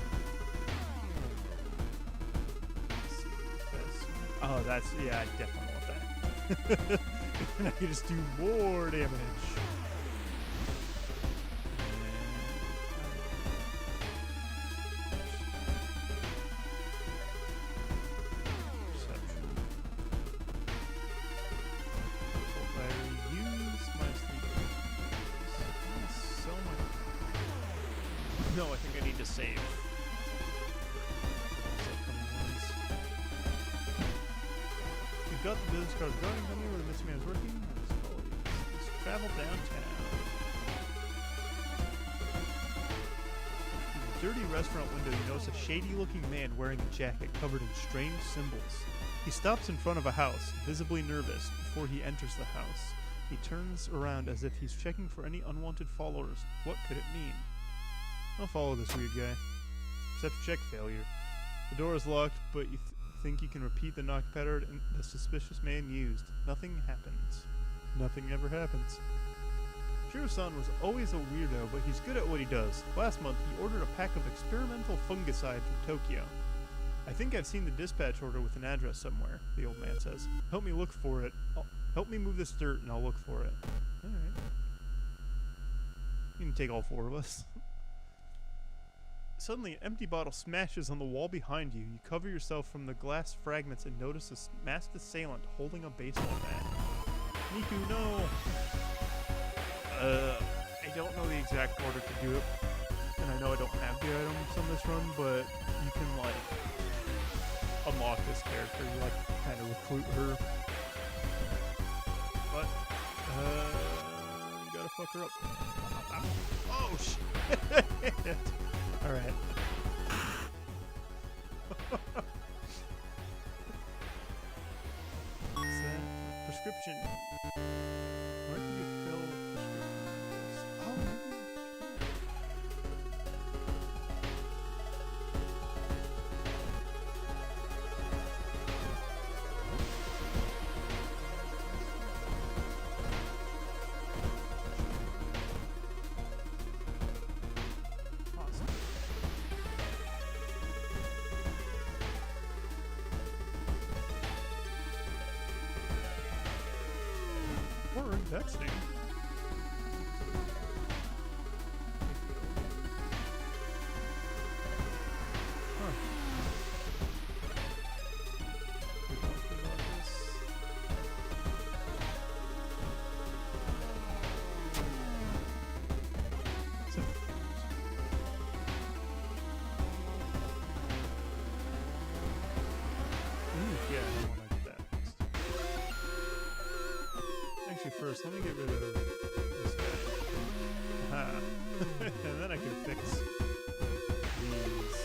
[SPEAKER 1] Oh, that's... yeah, I definitely want that. And I can just do more damage. No, I think I need to save. We've got the business card going. Tell me where the missing man is working. Let's travel downtown. Through the dirty restaurant window, you notice a shady-looking man wearing a jacket covered in strange symbols. He stops in front of a house, visibly nervous, before he enters the house. He turns around as if he's checking for any unwanted followers. What could it mean? I'll follow this weird guy. Except check failure. The door is locked, but you think you can repeat the knock pattern the suspicious man used. Nothing happens. Nothing ever happens. Shiro-san was always a weirdo, but he's good at what he does. Last month, he ordered a pack of experimental fungicide from Tokyo. I think I've seen the dispatch order with an address somewhere, the old man says. Help me look for it. Help me move this dirt, and I'll look for it. Alright. You can take all four of us. Suddenly, an empty bottle smashes on the wall behind you. You cover yourself from the glass fragments and notice a masked assailant holding a baseball bat. Niku, no! I don't know the exact order to do it, and I know I don't have the items on this run, but you can, like, unlock this character. You, like, kind of recruit her. But, you gotta fuck her up. Oh, shit! Alright. What's that? Prescription. Where can you fill prescriptions? Oh, investing. Huh. Yeah, I want to do that next. Actually, first, let me get rid of this guy. Aha. And then I can fix these.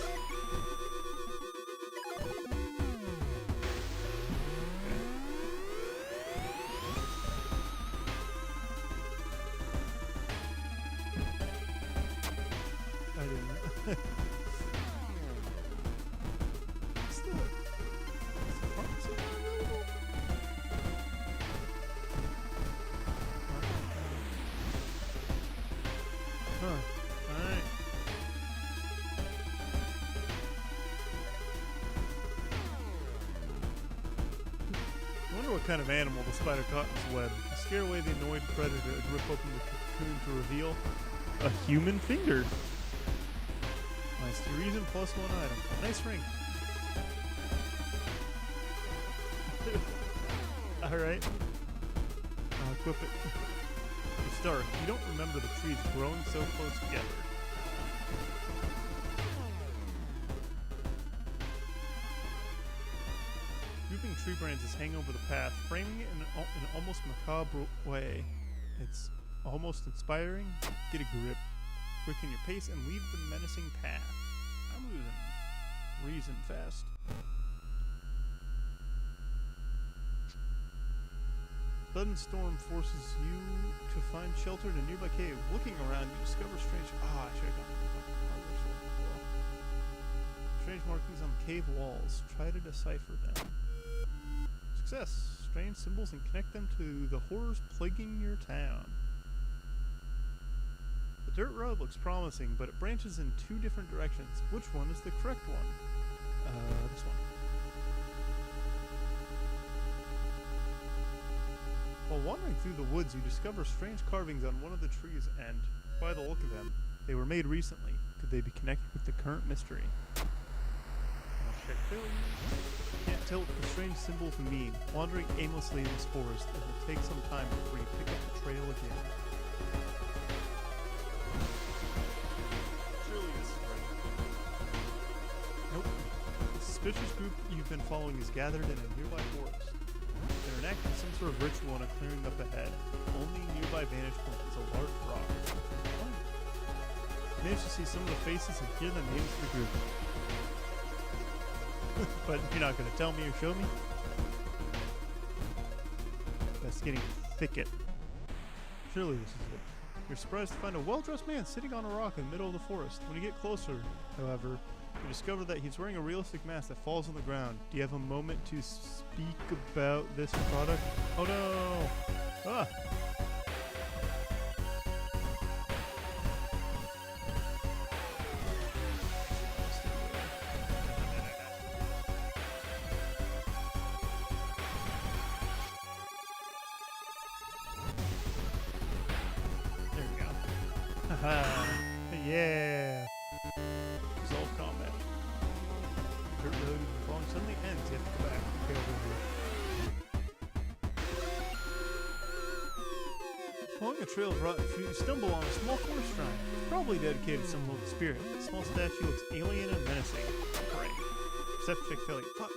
[SPEAKER 1] I didn't. Alright. I wonder what kind of animal the spider caught in its web. To scare away the annoyed predator, it rip open the cocoon to reveal a human finger. Nice. To reason +1 item. Nice ring. Alright. I'll equip it. It's dark. You don't remember the trees growing so close together. tree branches hang over the path, framing it in an almost macabre way. It's almost inspiring. Get a grip. Quicken your pace and leave the menacing path. I'm losing reason fast. Sudden storm forces you to find shelter in a nearby cave. Looking around, you discover strange... I should have gone to the hardware store. Strange markings on cave walls. Try to decipher them. Success. Strange symbols and connect them to the horrors plaguing your town. The dirt road looks promising, but it branches in two different directions. Which one is the correct one? This one. While wandering through the woods, you discover strange carvings on one of the trees, and, by the look of them, they were made recently. Could they be connected with the current mystery? Can't tell what the strange symbols mean. Wandering aimlessly in this forest, it will take some time before you pick up the trail again. Surely this is right. Nope. The suspicious group you've been following is gathered in a nearby forest. They're enacting some sort of ritual on a clearing up ahead. Only nearby vantage point is a large rock. Managed to see some of the faces and hear the names of the group. But you're not going to tell me or show me? Investigating thicket. Surely this is it. You're surprised to find a well-dressed man sitting on a rock in the middle of the forest. When you get closer, however, you discover that he's wearing a realistic mask that falls on the ground. Do you have a moment to speak about this product? Oh no! Ah! There we go. Haha! Yeah! Resolve combat. Dirt road falling suddenly ends. You have to go back. Okay, over here. Following a trail of rotten fruit, you stumble on a small forest shrine. It's probably dedicated to some local spirit. The small statue looks alien and menacing. Great. Perception check failure. Fuck.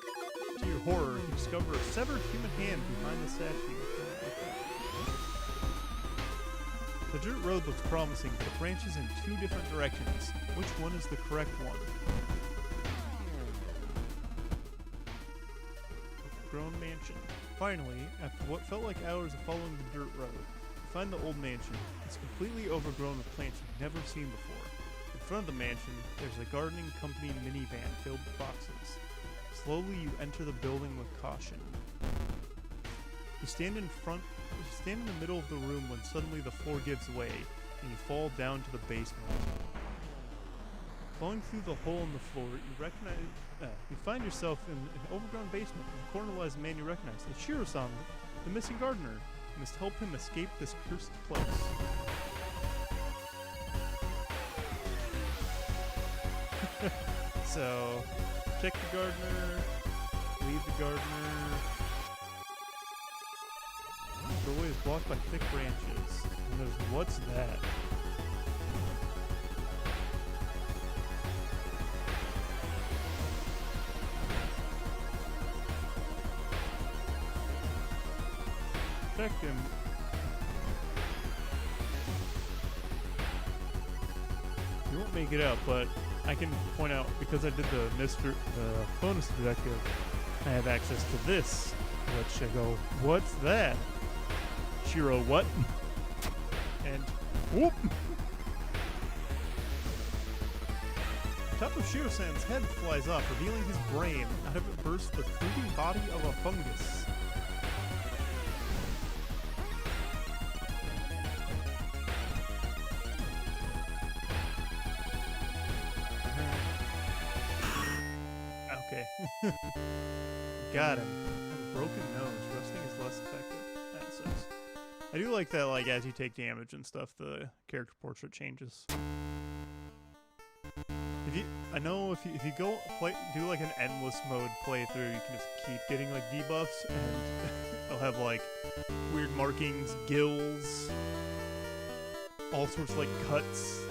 [SPEAKER 1] To your horror, you discover a severed human hand behind the statue. The dirt road looks promising, but it branches in two different directions. Which one is the correct one? Grown mansion. Finally, after what felt like hours of following the dirt road, you find the old mansion. It's completely overgrown with plants you've never seen before. In front of the mansion, there's a gardening company minivan filled with boxes. Slowly, you enter the building with caution. You stand in the middle of the room when suddenly the floor gives way, and you fall down to the basement. Falling through the hole in the floor, you find yourself in an overgrown basement. In the corner lies a man you recognize. It's Shiro-san, the missing gardener. You must help him escape this cursed place. So, check the gardener, leave the gardener. The doorway is blocked by thick branches. And there's what's that? Check him. You won't make it out, but I can point out because I did the bonus objective. I have access to this, which I go, what's that? Shiro, what? And whoop! Top of Shiro-san's head flies off, revealing his brain. Out of it bursts the fruity body of a fungus. Okay. Got him. A broken nose. Resting is less effective. That sucks. I do like that, like, as you take damage and stuff, the character portrait changes. If you go do like an endless mode playthrough, you can just keep getting like debuffs, and they'll have like weird markings, gills, all sorts of like cuts.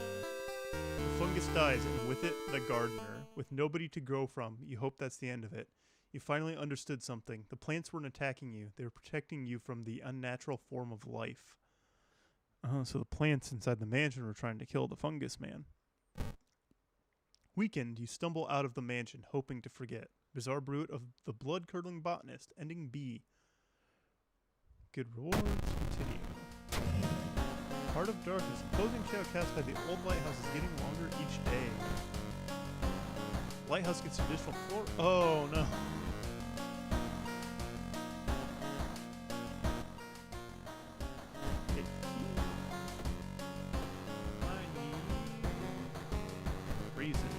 [SPEAKER 1] The fungus dies, and with it, the gardener. With nobody to grow from, you hope that's the end of it. You finally understood something. The plants weren't attacking you. They were protecting you from the unnatural form of life. So the plants inside the mansion were trying to kill the fungus man. Weakened, you stumble out of the mansion, hoping to forget. Bizarre brute of the blood-curdling botanist, ending B. Good rewards, continue. Heart of Darkness. The closing shadow cast by the old lighthouse is getting longer each day. Lighthouse gets additional floor. Oh no. Reason.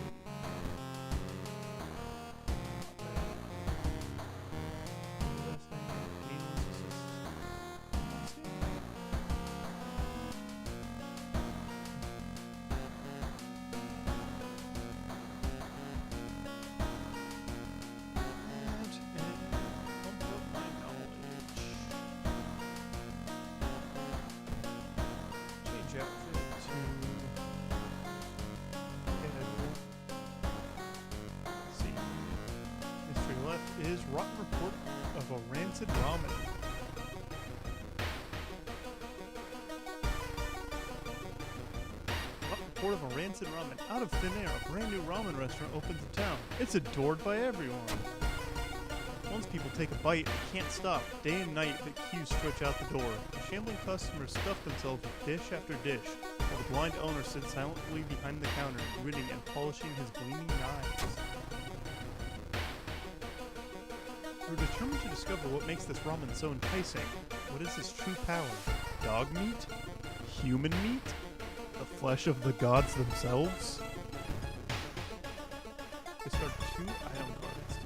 [SPEAKER 1] Is rotten report of a rancid ramen. Rotten report of a rancid ramen. Out of thin air, a brand new ramen restaurant opens in town. It's adored by everyone. Once people take a bite, they can't stop. Day and night, the queues stretch out the door. The shambling customers stuff themselves with dish after dish, while the blind owner sits silently behind the counter, grinning and polishing his gleaming knives. We're determined to discover what makes this ramen so enticing. What is its true power? Dog meat? Human meat? The flesh of the gods themselves? Discard 2 item cards.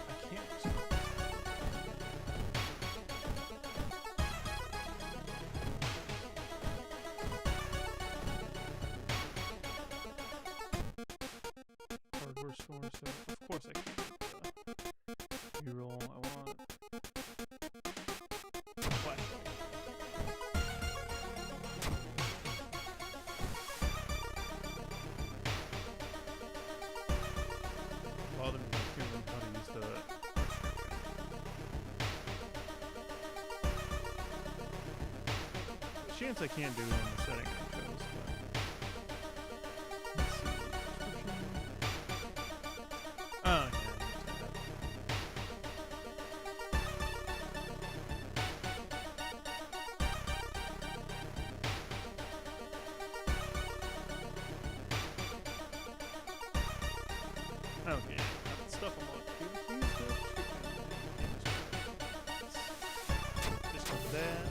[SPEAKER 1] I can't discard. Score, so of course I can reroll. I want flashlight. Bother me figuring out how to use the chance I can do it in the setting I chose, but let's see. Okay, stuff unlocked. Just like that.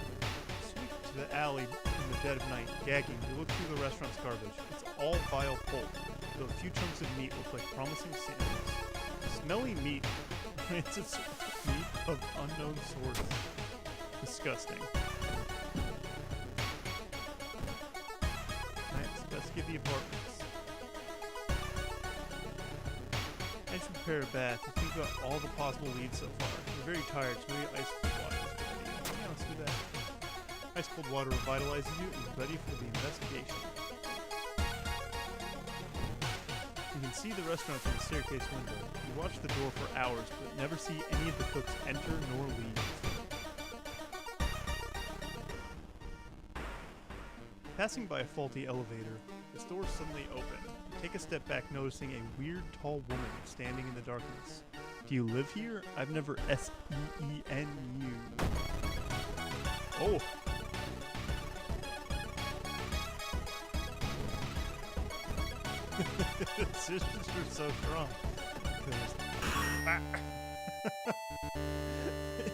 [SPEAKER 1] Sweep to the alley in the dead of night, gagging. You look through the restaurant's garbage. It's all vile pulp, though a few chunks of meat look like promising samples. Smelly meat. Rancid meat of unknown source. Disgusting. Nice. Let's get the apartments. As you prepare a bath, you think about all the possible leads so far. You're very tired, so maybe ice cold water is a good idea. Yeah, let's do that. Ice cold water revitalizes you and you're ready for the investigation. You can see the restaurant from the staircase window. You watch the door for hours, but never see any of the cooks enter nor leave. Passing by a faulty elevator, its doors suddenly open. Take a step back, noticing a weird, tall woman standing in the darkness. Do you live here? I've never S-E-E-N you. Oh! Sisters are so strong.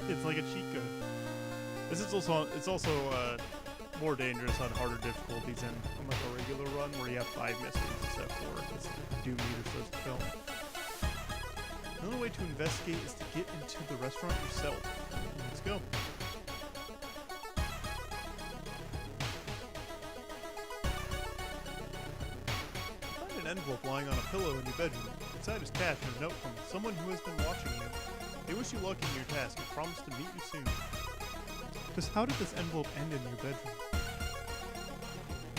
[SPEAKER 1] It's like a cheat code. This is also more dangerous on harder difficulties than on like a regular run where you have 5 mysteries instead of 4. It's Doom Eater supposed to film. Another way to investigate is to get into the restaurant yourself. Let's go. Find an envelope lying on a pillow in your bedroom. Inside is cash and a note from someone who has been watching you. They wish you luck in your task and promise to meet you soon. Just how did this envelope end in your bedroom?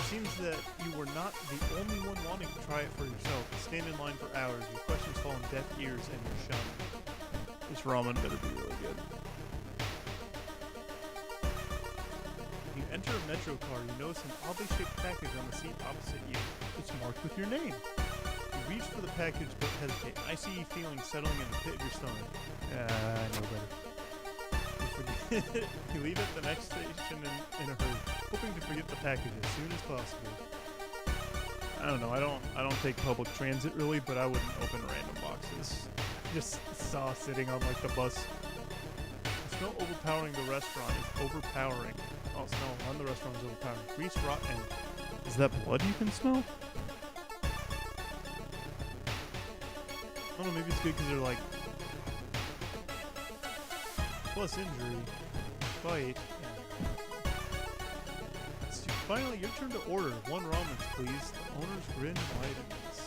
[SPEAKER 1] seems that you were not the only one wanting to try it for yourself. Stand in line for hours. Your questions fall on deaf ears and you're shunned. This ramen better be really good. You enter a metro car. You notice an oddly shaped package on the seat opposite you. It's marked with your name. You reach for the package but hesitate. Icy feeling settling in the pit of your stomach. I know better. You leave at the next station in a hurry, hoping to forget the package as soon as possible. I don't know. I don't take public transit really, but I wouldn't open random boxes. Just saw sitting on like the bus. The smell overpowering the restaurant is overpowering. Oh, smell on the restaurant is overpowering. Grease, rot, and is that blood you can smell? I don't know. Maybe it's good because they're like plus injury, bite. So finally, your turn to order. 1 ramen, please. The owner's grin widens.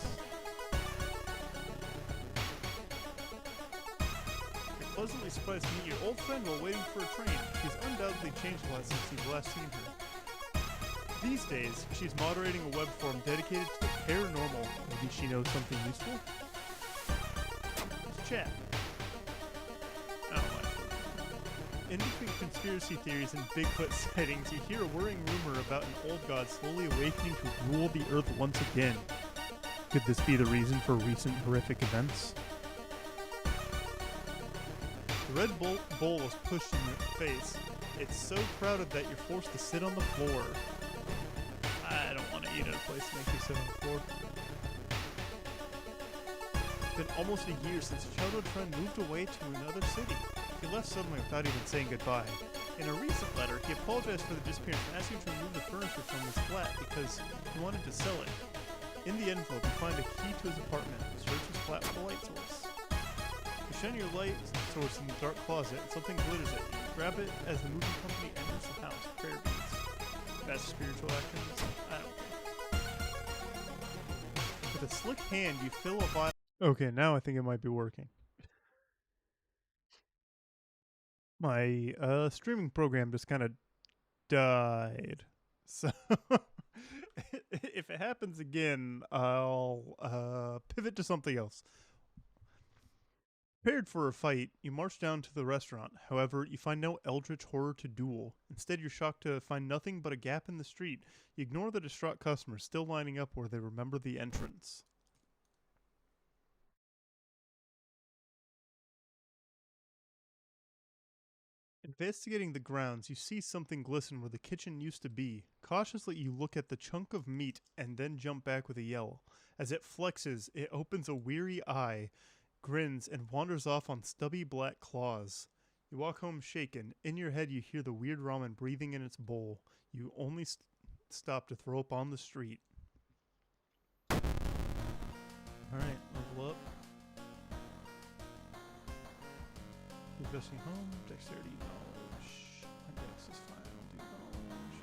[SPEAKER 1] You're pleasantly surprised to meet your old friend while waiting for a train. She's undoubtedly changed a lot since you've last seen her. These days, she's moderating a web forum dedicated to the paranormal. Maybe she knows something useful? Let's chat. In between conspiracy theories and Bigfoot sightings, you hear a worrying rumor about an old god slowly awakening to rule the earth once again. Could this be the reason for recent horrific events? The red bowl is pushed in your face. It's so crowded that you're forced to sit on the floor. I don't want to eat at a place that makes you sit on the floor. It's been almost a year since a childhood friend moved away to another city. He left suddenly without even saying goodbye. In a recent letter, he apologized for the disappearance and asked you to remove the furniture from his flat because he wanted to sell it. In the envelope, you find a key to his apartment. Search his flat for the light source. You shine your light source in the dark closet and something glitters at you. Grab it as the moving company enters the house. Prayer beads. Best spiritual actions? I don't care. With a slick hand, you fill a vial. Okay, now I think it might be working. My streaming program just kind of died. So if it happens again, I'll pivot to something else. Prepared for a fight, you march down to the restaurant. However, you find no eldritch horror to duel. Instead, you're shocked to find nothing but a gap in the street. You ignore the distraught customers still lining up where they remember the entrance. Investigating the grounds, you see something glisten where the kitchen used to be. Cautiously, you look at the chunk of meat and then jump back with a yell. As it flexes, it opens a weary eye, grins, and wanders off on stubby black claws. You walk home shaken. In your head, you hear the weird ramen breathing in its bowl. You only stop to throw up on the street. Alright, level up. Investing home, dexterity, knowledge. My dex is fine, I'll do knowledge.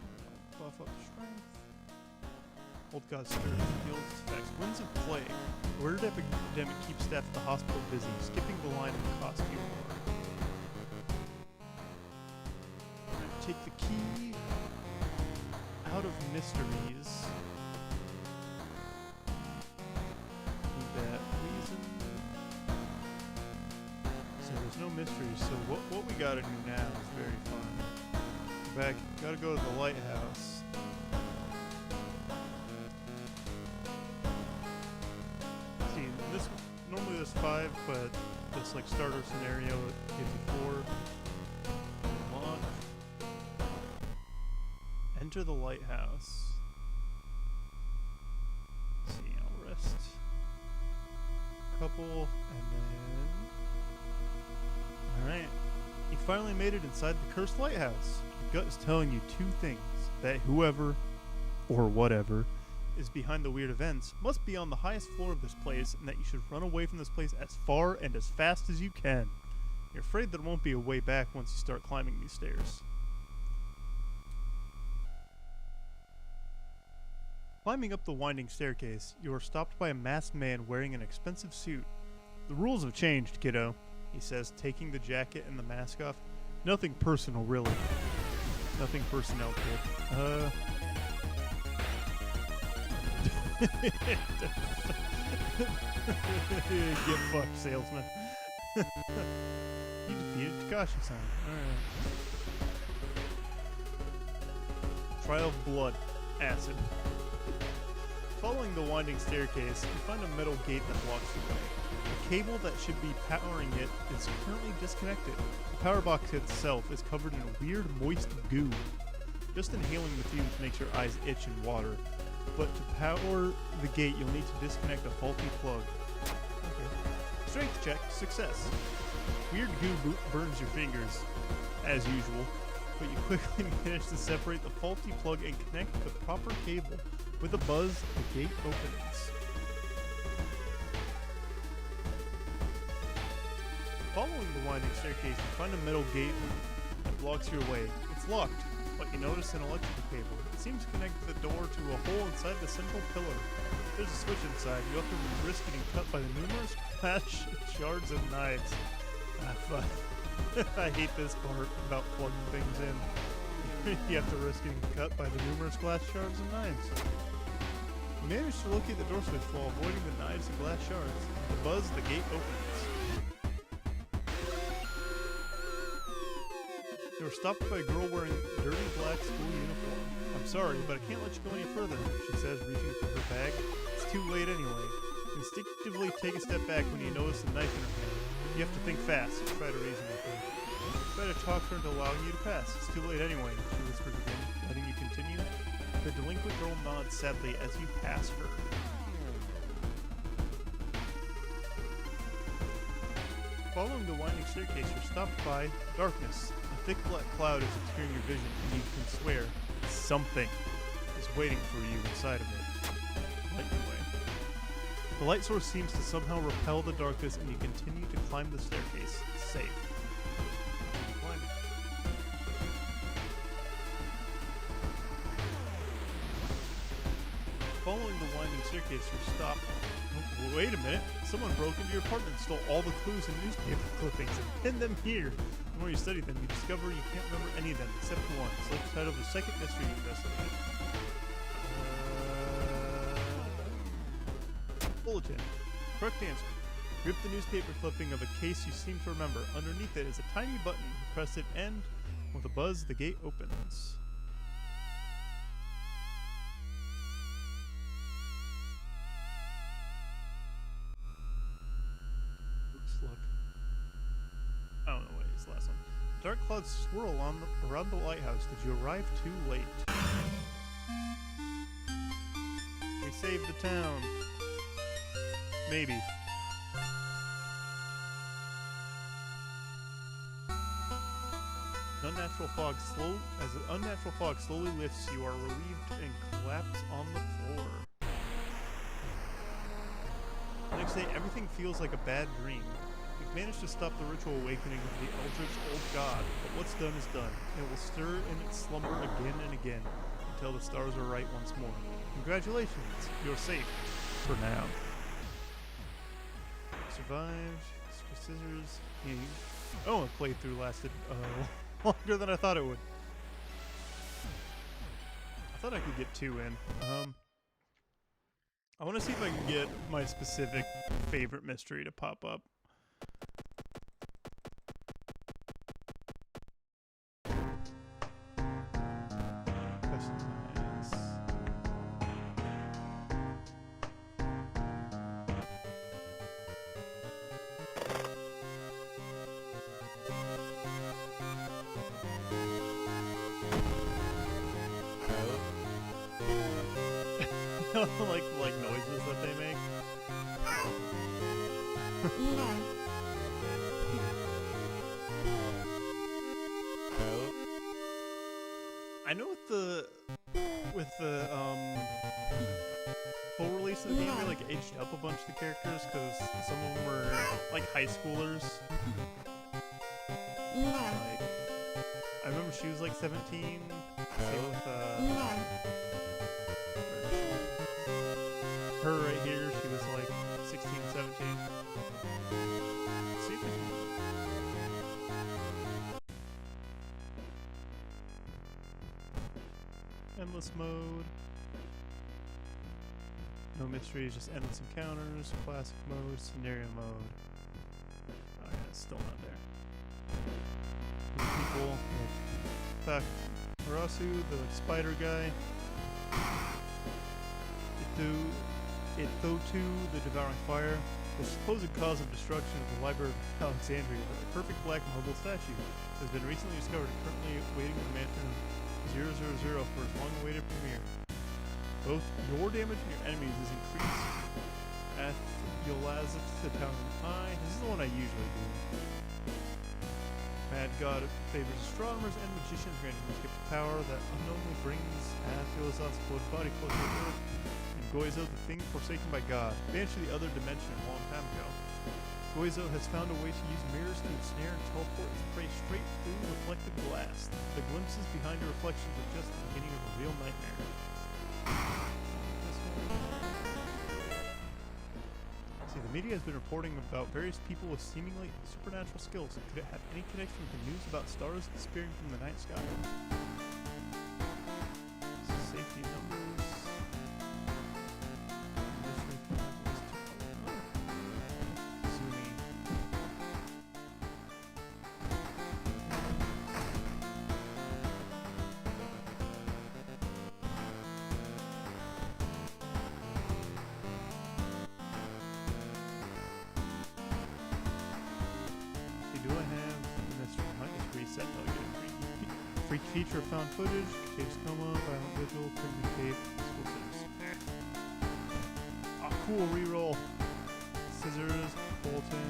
[SPEAKER 1] Buff up strength. Old God Spirit heals its effects. Winds of Plague. The word epidemic keeps staff at the hospital busy, skipping the line of cost you more. Take the key out of mysteries. Need that reason. So there's no mysteries, so what we gotta do now is very fun. Back, gotta go to the lighthouse. See, this normally there's 5, but this like starter scenario it gives you 4. Unlock. Enter the lighthouse. Let's see, I'll rest. Couple, and then. Alright. You finally made it inside the cursed lighthouse. Your gut is telling you 2 things. That whoever, or whatever, is behind the weird events must be on the highest floor of this place, and that you should run away from this place as far and as fast as you can. You're afraid there won't be a way back once you start climbing these stairs. Climbing up the winding staircase, you are stopped by a masked man wearing an expensive suit. The rules have changed, kiddo, he says, taking the jacket and the mask off. Nothing personal, really. Nothing personnel, kid. Get fucked, salesman. You defeated Takashi-san. Alright. Trial of Blood. Acid. Following the winding staircase, you find a metal gate that blocks the way. The cable that should be powering it is currently disconnected. The power box itself is covered in a weird, moist goo. Just inhaling the fumes makes your eyes itch and water. But to power the gate, you'll need to disconnect a faulty plug. Okay. Strength check, success. Weird goo burns your fingers, as usual, but you quickly manage to separate the faulty plug and connect the proper cable. With a buzz, the gate opens. Following the winding staircase, you find a metal gate that blocks your way. It's locked, but you notice an electrical cable. It seems to connect the door to a hole inside the central pillar. There's a switch inside. You have to risk getting cut by the numerous glass shards and knives. Fun. I hate this part about plugging things in. You have to risk getting cut by the numerous glass shards and knives. You manage to locate the door switch while avoiding the knives and glass shards. With a buzz, the gate opens. You are stopped by a girl wearing a dirty black school uniform. I'm sorry, but I can't let you go any further, she says, reaching for her bag. It's too late anyway. You instinctively take a step back when you notice the knife in her hand. You have to think fast. Try to reason with her. Try to talk her into allowing you to pass. It's too late anyway, she whispers again, letting you continue. The delinquent girl nods sadly as you pass her. Following the winding staircase, you're stopped by darkness. A thick black cloud is obscuring your vision, and you can swear something is waiting for you inside of it. Light your way. The light source seems to somehow repel the darkness, and you continue to climb the staircase. Safe. Climb. Following the winding staircase, you're stopped. Oh, wait a minute. Someone broke into your apartment and stole all the clues and newspaper clippings and pinned them here. The more you study them, you discover you can't remember any of them except one. Select the title of the second mystery you investigate. Bulletin. Correct answer. Grip the newspaper clipping of a case you seem to remember. Underneath it is a tiny button. Press it and, with a buzz, the gate opens. Oops, look. I don't know what is the last one. Dark clouds swirl around the lighthouse. Did you arrive too late? We saved the town. Maybe. As an unnatural fog slowly lifts, you are relieved and collapse on the floor. The next day, everything feels like a bad dream. You've managed to stop the ritual awakening of the eldritch old god, but what's done is done. It will stir in its slumber again and again until the stars are right once more. Congratulations, you're safe for now. Survived. Scissors. Oh, the playthrough lasted longer than I thought it would. I thought I could get 2 in. I want to see if I can get my specific favorite mystery to pop up. like noises that they make. I know with the full release of the game, they like aged up a bunch of the characters because some of them were like high schoolers. Like, I remember she was like 17. Same with her right here, she was like 16, 17. Let's see if I can... Endless mode. No mysteries, just endless encounters, classic mode, scenario mode. Oh yeah, it's still not there. There's people like Farasu, the like, spider guy. Ithotu, the devouring fire. The supposed cause of destruction of the Library of Alexandria, a perfect black marble statue, has been recently discovered and currently waiting in the mansion 000 for its long-awaited premiere. Both your damage and your enemies is increased. Yolazif the town high. This is the one I usually do. Mad God favors astronomers and magicians, granting them skip power that unknowingly brings Yolazif's blood body closer to Earth. Goizo, the thing forsaken by God, banished to the other dimension a long time ago. Goizo has found a way to use mirrors to ensnare and teleport its prey straight through reflective glass. The glimpses behind your reflections are just the beginning of a real nightmare. See, the media has been reporting about various people with seemingly supernatural skills. Could it have any connection with the news about stars disappearing from the night sky? Safety numbers. Freak feature found footage, contagious coma, violent vigil, criminal tape, explosives. Ah, cool reroll. Scissors, Bolton.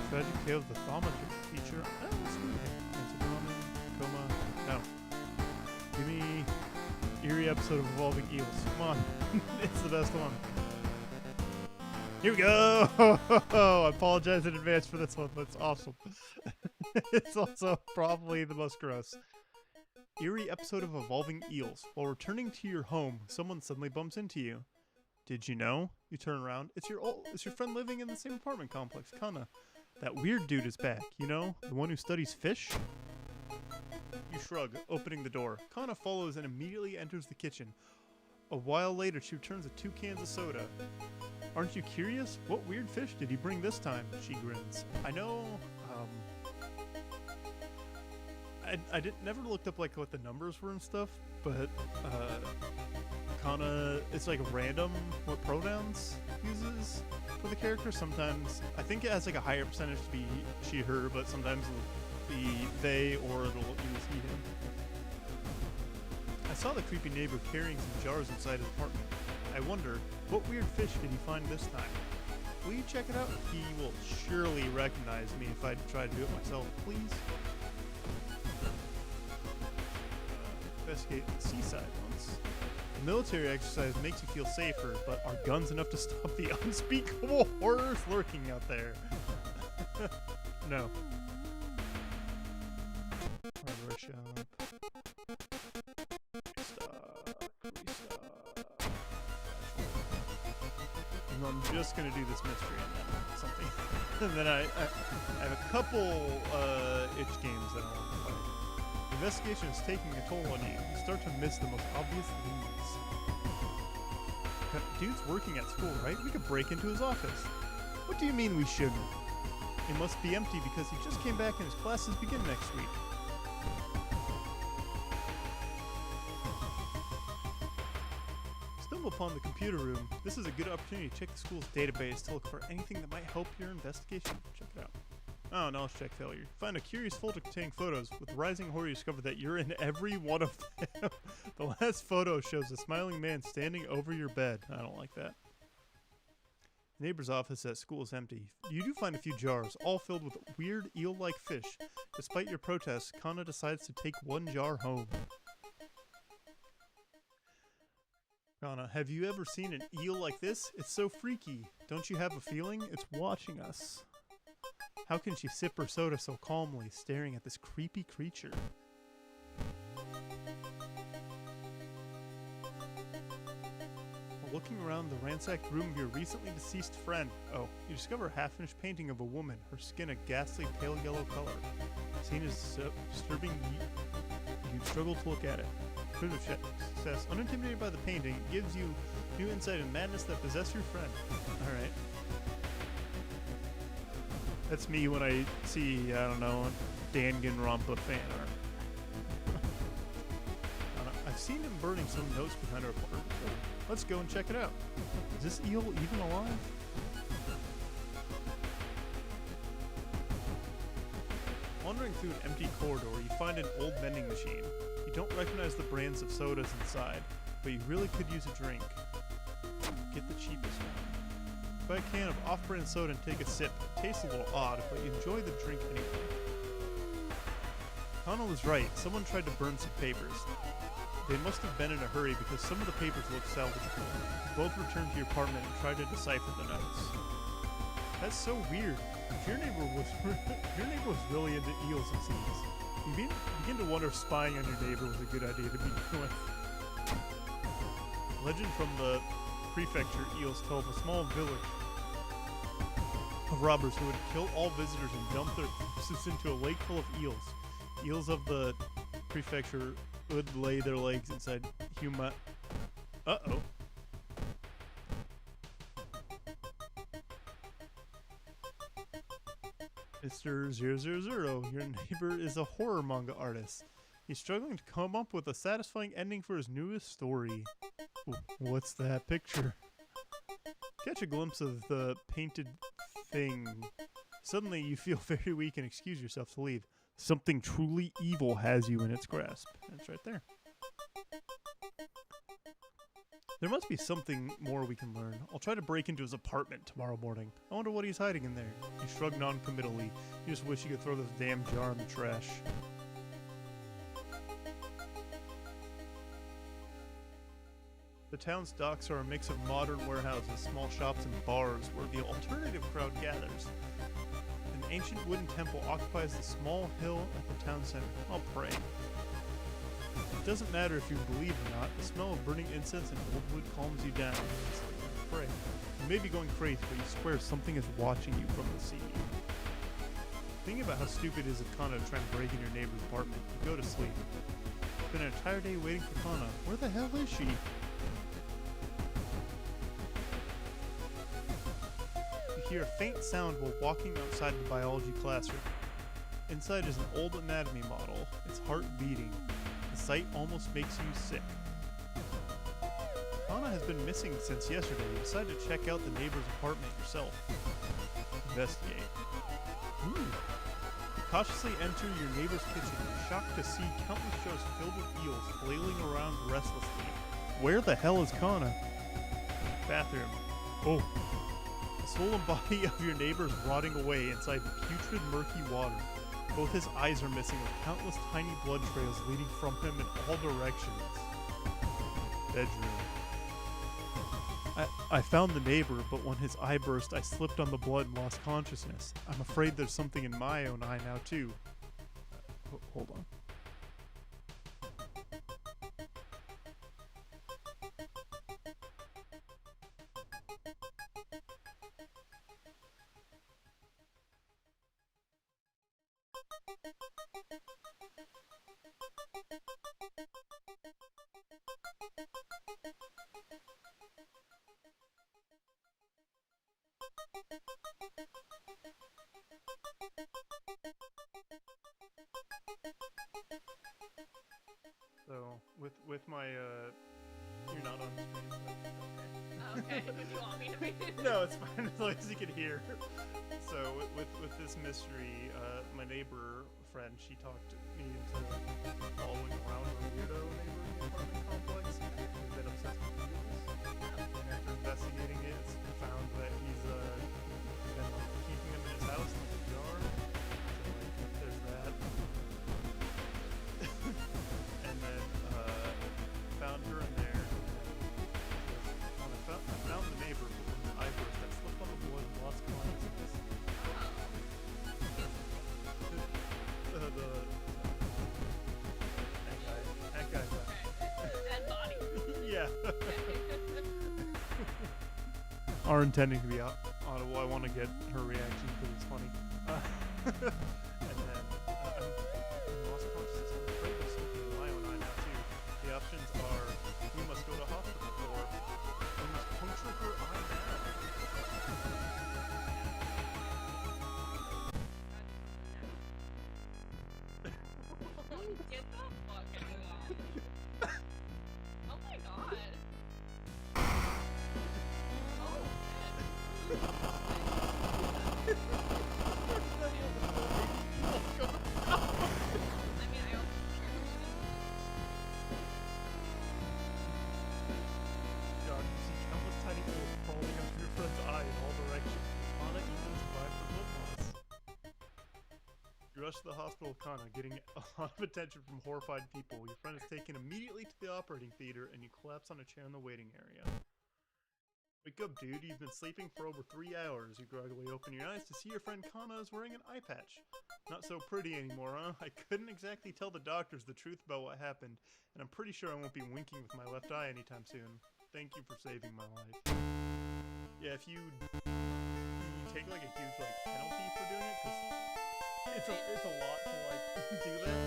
[SPEAKER 1] Tragic tale of the thaumaturgy feature. Oh, that's good. Antidomin, coma. No. Give me eerie episode of Evolving Eels. Come on. It's the best one. Here we go! I apologize in advance for this one, but it's awesome. It's also probably the most gross. Eerie episode of Evolving Eels. While returning to your home, someone suddenly bumps into you. Did you know? You turn around. It's your friend living in the same apartment complex, Kana. That weird dude is back, you know? The one who studies fish? You shrug, opening the door. Kana follows and immediately enters the kitchen. A while later, she returns with 2 cans of soda. Aren't you curious? What weird fish did he bring this time? She grins. I know, I never looked up like what the numbers were and stuff, but Kana, it's like random what pronouns uses for the character. Sometimes I think it has like a higher percentage to be she, her, but sometimes it'll be they or it'll use he, him. I saw the creepy neighbor carrying some jars inside his apartment. I wonder, what weird fish did he find this time? Will you check it out? He will surely recognize me if I try to do it myself, please. Investigate the seaside once. The military exercise makes you feel safer, but are guns enough to stop the unspeakable horrors lurking out there? No. Hardware shop. Restock. I'm just gonna do this mystery and then something. And then I have a couple itch games that I want to play. The investigation is taking a toll on you. You start to miss the most obvious leads. Dude's working at school, right? We could break into his office. What do you mean we shouldn't? It must be empty because he just came back and his classes begin next week. Stumble upon the computer room. This is a good opportunity to check the school's database to look for anything that might help your investigation. Check it out. Oh, knowledge check failure. Find a curious folder containing photos. With rising horror, you discover that you're in every one of them. The last photo shows a smiling man standing over your bed. I don't like that. The neighbor's office at school is empty. You do find a few jars, all filled with weird eel-like fish. Despite your protests, Kana decides to take one jar home. Kana, have you ever seen an eel like this? It's so freaky. Don't you have a feeling? It's watching us. How can she sip her soda so calmly, staring at this creepy creature? While looking around the ransacked room of your recently deceased friend, you discover a half-finished painting of a woman, her skin a ghastly pale yellow color. The scene is so disturbing you struggle to look at it. Proof of success. Unintimidated by the painting, it gives you New insight and madness that possess your friend. Alright. That's me when I see, I don't know, Danganronpa fan art. I've seen him burning some notes behind our apartment. Let's go and check it out. Is this eel even alive? Wandering through an empty corridor, you find an old vending machine. You don't recognize the brands of sodas inside, but you really could use a drink. Get the cheapest one. Buy a can of off-brand soda and take a sip. It tastes a little odd, but you enjoy the drink anyway. Connell was right. Someone tried to burn some papers. They must have been in a hurry because some of the papers look salvageable. Both returned to your apartment and tried to decipher the notes. That's so weird. If your neighbor was really into eels, it seems. You begin to wonder if spying on your neighbor was a good idea to begin with. Legend from the prefecture eels tell of a small village of robbers who would kill all visitors and dump their corpses into a lake full of eels. Eels of the prefecture would lay their legs inside human. Uh-oh. Mr. 000, your neighbor is a horror manga artist. He's struggling to come up with a satisfying ending for his newest story. What's that picture? Catch a glimpse of the painted thing. Suddenly you feel very weak and excuse yourself to leave. Something truly evil has you in its grasp. That's right there. There must be something more we can learn. I'll try to break into his apartment tomorrow morning. I wonder what he's hiding in there. You shrug non-committally. You just wish you could throw this damn jar in the trash. The town's docks are a mix of modern warehouses, small shops, and bars where the alternative crowd gathers. An ancient wooden temple occupies the small hill at the town center. I'll pray. It doesn't matter if you believe or not, the smell of burning incense and old wood calms you down. Pray. You may be going crazy, but you swear something is watching you from the sea. Thinking about how stupid it is of Kana to try and break in your neighbor's apartment, you go to sleep. It's been an entire day waiting for Kana. Where the hell is she? You hear a faint sound while walking outside the biology classroom. Inside is an old anatomy model, its heart beating. The sight almost makes you sick. Kana has been missing since yesterday. You decide to check out the neighbor's apartment yourself. Investigate. Ooh. You cautiously enter your neighbor's kitchen. You're shocked to see countless jars filled with eels flailing around restlessly. Where the hell is Kana? Bathroom. Oh. The swollen body of your neighbor is rotting away inside putrid, murky water. Both his eyes are missing, with countless tiny blood trails leading from him in all directions. Bedroom. I found the neighbor, but when his eye burst, I slipped on the blood and lost consciousness. I'm afraid there's something in my own eye now, too. Hold on. So, with my, you're not on screen, but
[SPEAKER 2] okay. If you want me to be.
[SPEAKER 1] No, it's fine, as long as you can hear. So, with this mystery, my neighbor friend, she talked me into following around a weirdo neighbor in the apartment complex who's been obsessed with eels. And after investigating it, it's found that he's been like keeping them in his house in a jar. So like, there's that. And then found her in there. And I found the neighbor, but when his eye burst, I slipped on the wood and lost consciousness. That guy.
[SPEAKER 2] Dead body.
[SPEAKER 1] Yeah. Are intending to be audible. I want to get her reaction because it's funny. And then I'm lost consciousness. I'm afraid there's something in my own eye now too. The options are we must go to hospital or we
[SPEAKER 2] Get the fuck out. Oh my god. Oh shit. I mean, I also
[SPEAKER 1] God, you see countless tiny holes crawling up your friend's eye in all directions. Kana even survived the blood loss. You rush to the hospital with Kana, getting a lot of attention from horrified people. Your friend is taken immediately to the operating theater, and you collapse on a chair in the waiting area. Wake up, dude. You've been sleeping for over 3 hours. You groggily open your eyes to see your friend Kana is wearing an eye patch. Not so pretty anymore, huh? I couldn't exactly tell the doctors the truth about what happened, and I'm pretty sure I won't be winking with my left eye anytime soon. Thank you for saving my life. Yeah, if you take like a huge like penalty for doing it, because it's a lot to like do that.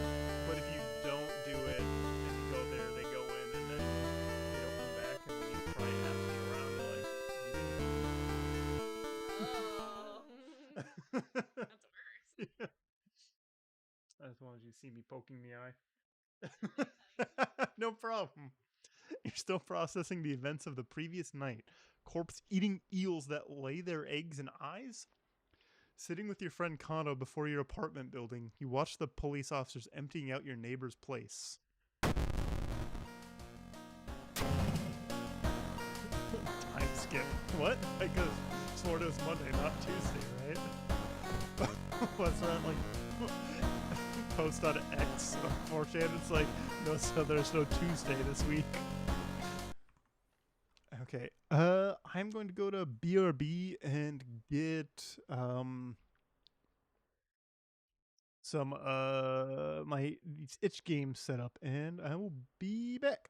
[SPEAKER 1] But if you don't do it and you go there, they go in and then they don't come back, and then you probably have to be around like.
[SPEAKER 2] Oh. That's worse.
[SPEAKER 1] Yeah. As long as you see me poking the eye. No problem. You're still processing the events of the previous night. Corpse eating eels that lay their eggs in eyes? Sitting with your friend Kano before your apartment building, you watch the police officers emptying out your neighbor's place. Time skip. What? Because swore it was Monday, not Tuesday, right? What's that like? Post on X or 4chan. It's like, no, so there's no Tuesday this week. Okay. I'm going to go to BRB and get some my itch game set up, and I will be back.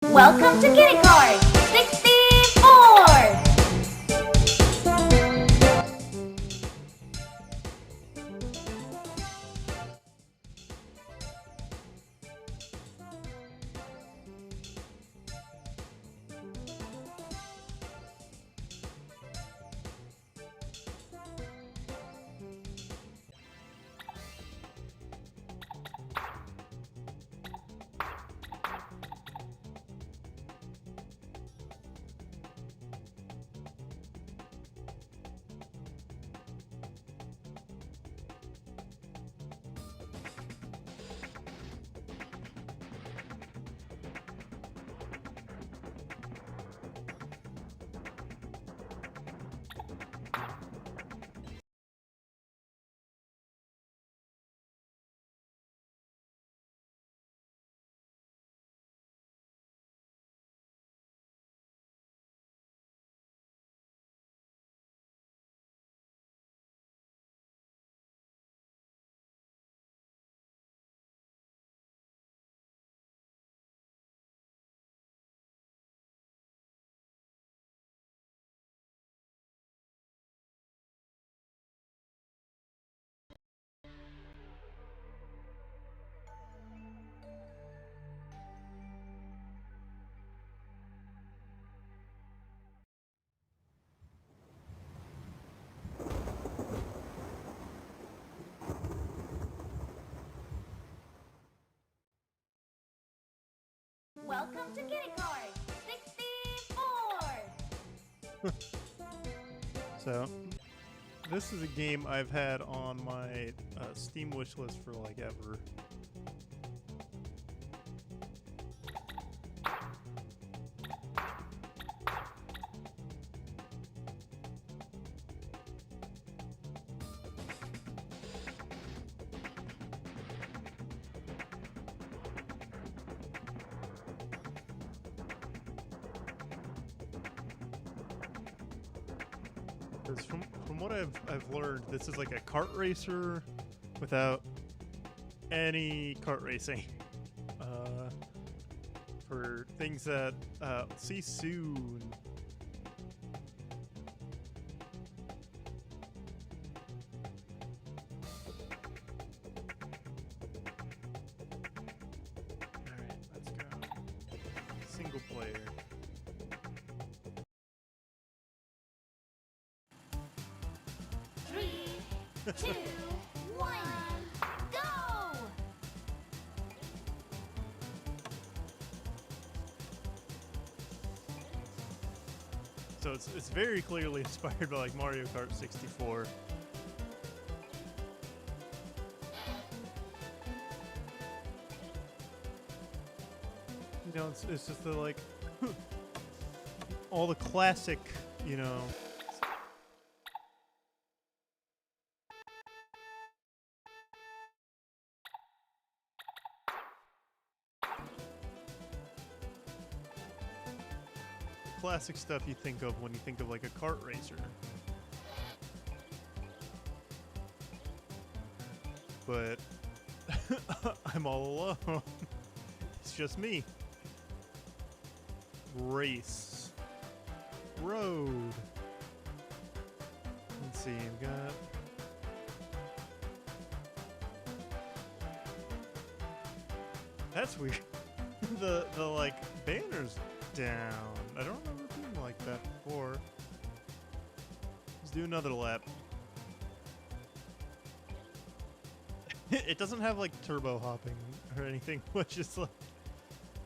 [SPEAKER 3] Welcome to Kitty Card 64! Welcome to Kitty Card 64!
[SPEAKER 1] So, this is a game I've had on my Steam wishlist for like ever. Because from what I've learned, this is like a kart racer without any kart racing. For things that we'll see soon. Alright, let's go. Single player.
[SPEAKER 3] 3, 2, 1, go!
[SPEAKER 1] So it's very clearly inspired by like Mario Kart 64. You know, it's just the like all the classic, you know. Classic stuff you think of when you think of like a kart racer. But I'm all alone. It's just me. Race. Road. Let's see, I've got... That's weird. the like banner's down. I don't remember being like that before. Let's do another lap. It doesn't have like turbo hopping or anything, which is like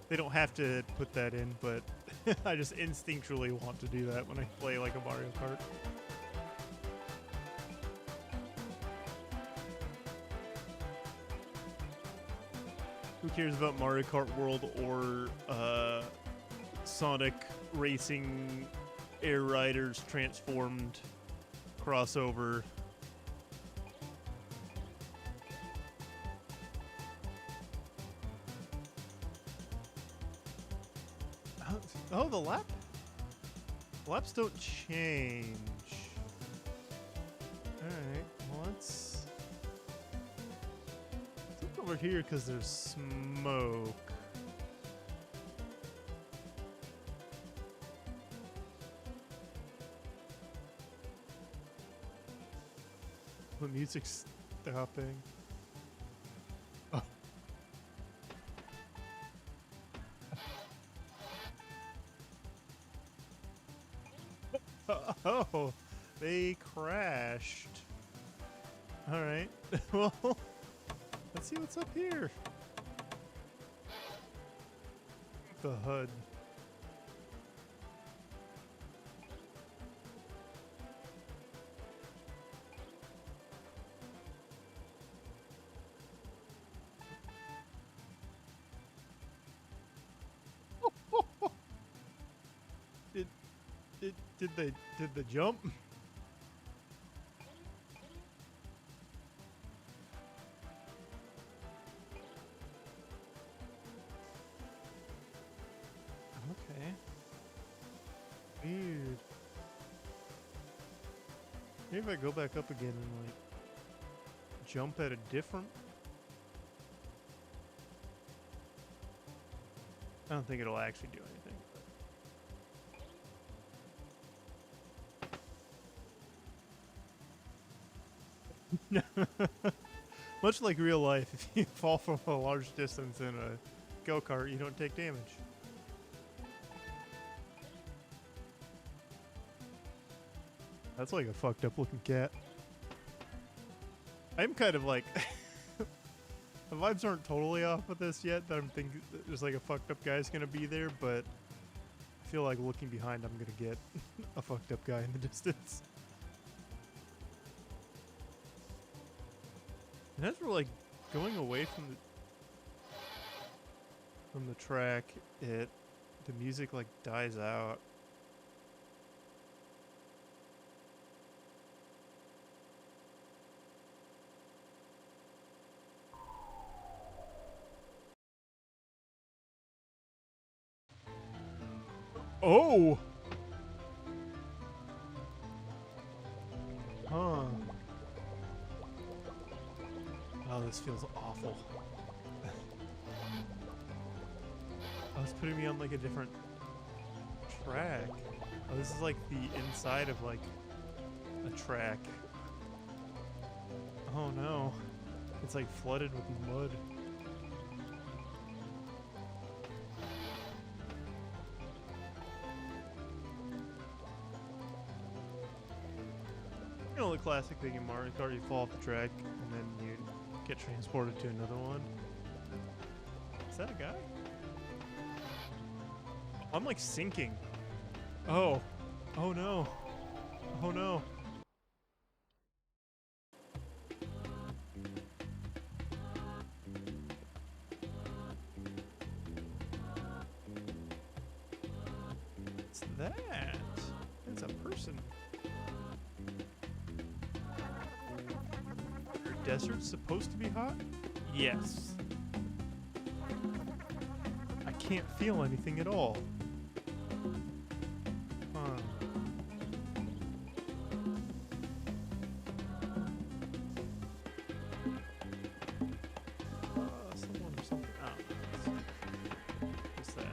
[SPEAKER 1] they don't have to put that in, but I just instinctually want to do that when I play like a Mario Kart. Who cares about Mario Kart World or Sonic Racing Air Riders Transformed crossover? Oh, the laps don't change. Alright, well let's over here because there's smoke. The music's stopping. Oh. Oh, they crashed. All right. Well, let's see what's up here. The HUD. Did they jump? Okay. Weird. Maybe if I go back up again and like jump at a different. I don't think it'll actually do anything. Much like real life, if you fall from a large distance in a go-kart, you don't take damage. That's like a fucked up looking cat. I'm kind of like... the vibes aren't totally off with this yet, that I'm thinking there's like a fucked up guy's gonna be there, but I feel like looking behind I'm gonna get a fucked up guy in the distance. And as we're like going away from the track, the music like dies out. Oh! Huh. Oh, this feels awful. Oh, it's putting me on like a different track. Oh, this is like the inside of like a track. Oh no. It's like flooded with mud. You know the classic thing in Mario Kart, you fall off the track and then you get transported to another one. Is that a guy? I'm like sinking. Oh. Oh no. Oh no. What's that? It's a person. Your desert's supposed to be hot? Yes. I can't feel anything at all. Huh. Someone or something. Oh, what's that?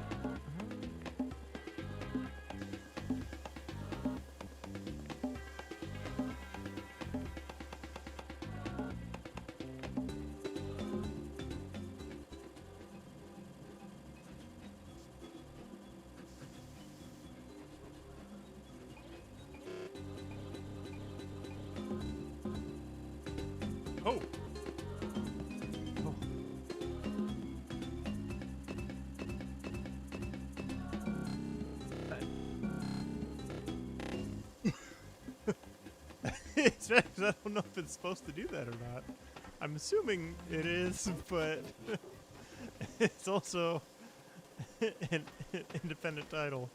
[SPEAKER 1] Oh. Oh. It's I don't know if it's supposed to do that or not. I'm assuming it is, but it's also an independent title.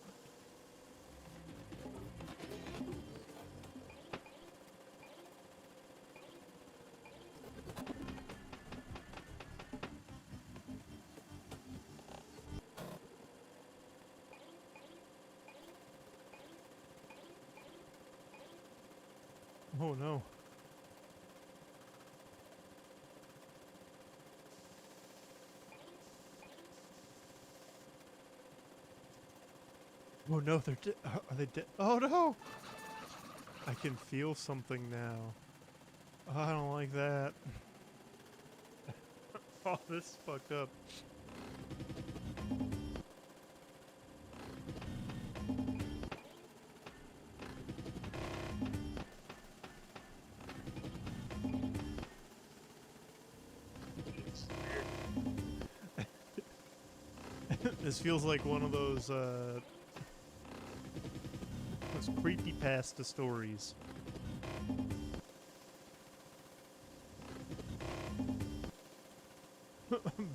[SPEAKER 1] Oh no. Oh no, they're dead. Are they dead? Oh no! I can feel something now. Oh, I don't like that. Oh, this is fucked up. This feels like one of those creepypasta stories.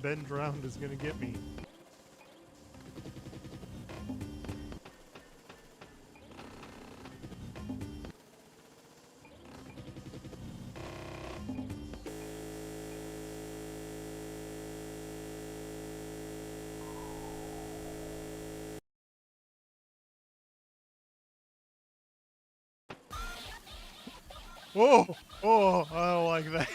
[SPEAKER 1] Ben drowned is gonna get me. Oh, oh, I don't like that.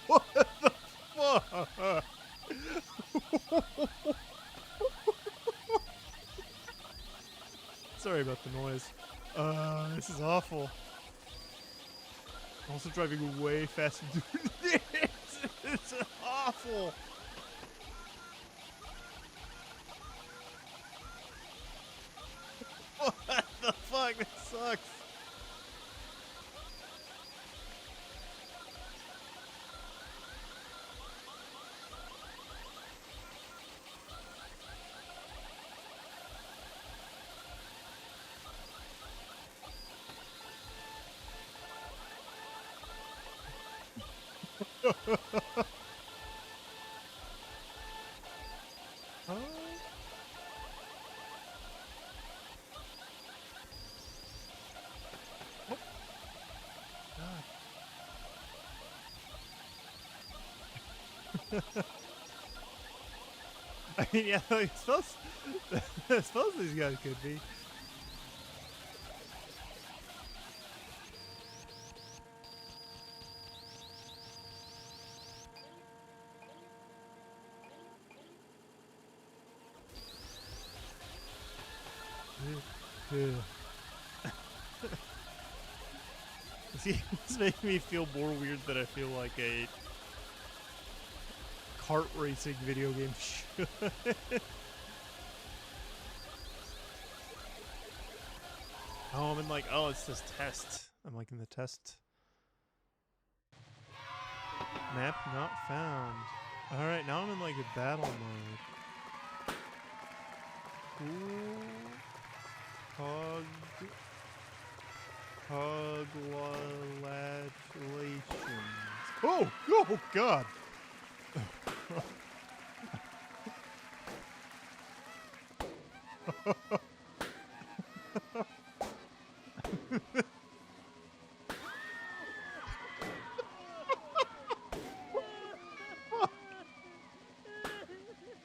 [SPEAKER 1] What the fuck? Sorry about the noise. This is awful. I'm also driving way faster than this. It's awful. What the fuck? This sucks. Oh. God. I mean, yeah, I suppose, I suppose these guys could be. See, it's making me feel more weird than I feel like a kart racing video game should. Oh, I'm in like, oh, it's this test. I'm like in the test. Map not found. Alright, now I'm in like a battle mode. Cool. Congratulations. Oh! Oh, God!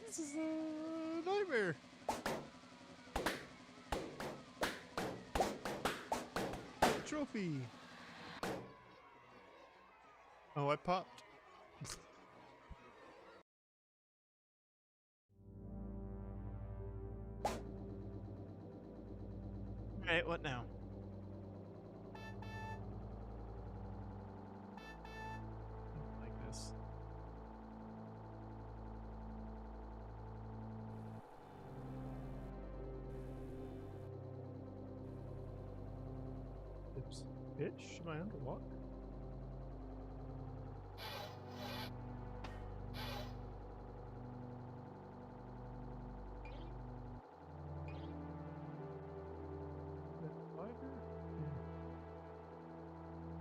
[SPEAKER 1] This is a nightmare. Trophy. Oh, I popped. Alright, what now? Like this. Oops. Bitch, am I underwater?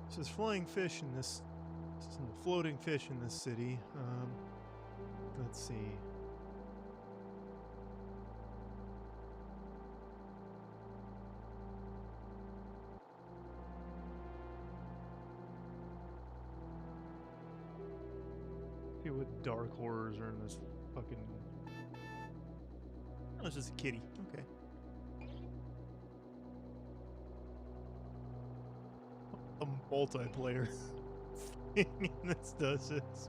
[SPEAKER 1] This is flying fish in this, floating fish in this city. Let's see. See what dark horrors are in this fucking. Oh, it's just a kitty. Okay. A multiplayer. This does this.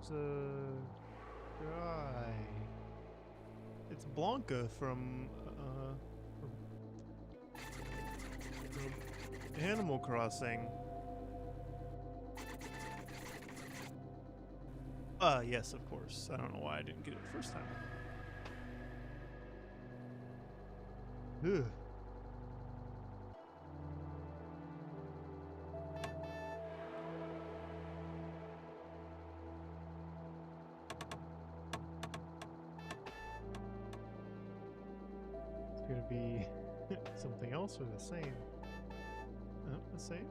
[SPEAKER 1] There's a guy. It's Blanca from Animal Crossing. Yes, of course. I don't know why I didn't get it the first time. Ugh. It's gonna be something else or the same? The same?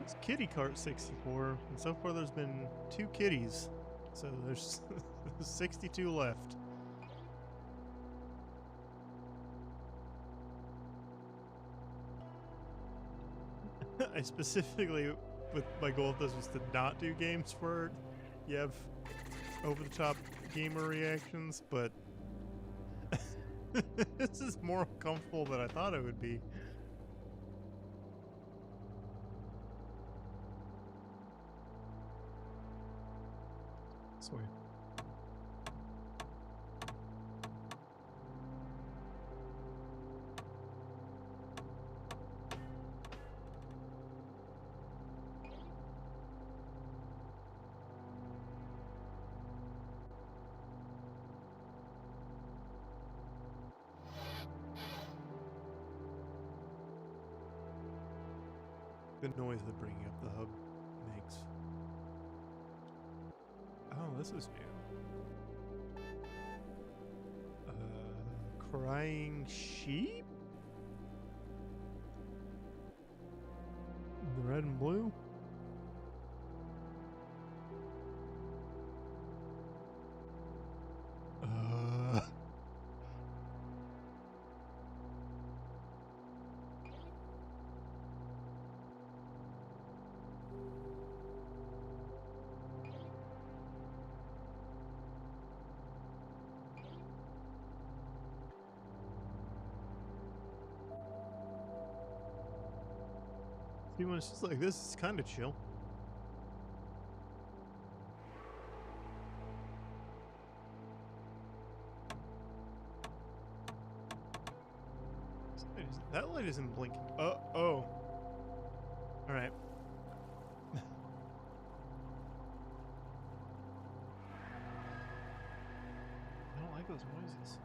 [SPEAKER 1] It's Kitty Cart 64, and so far there's been 2 kitties. So there's 62 left. I specifically, with my goal of this was to not do games where you have over-the-top gamer reactions, but this is more comfortable than I thought it would be. This way. The noise that bringing up the hub makes. Oh, this is new. Crying sheep? The red and blue? See, when it's just like this, it's kind of chill. That light isn't blinking. Oh. Alright. I don't like those noises.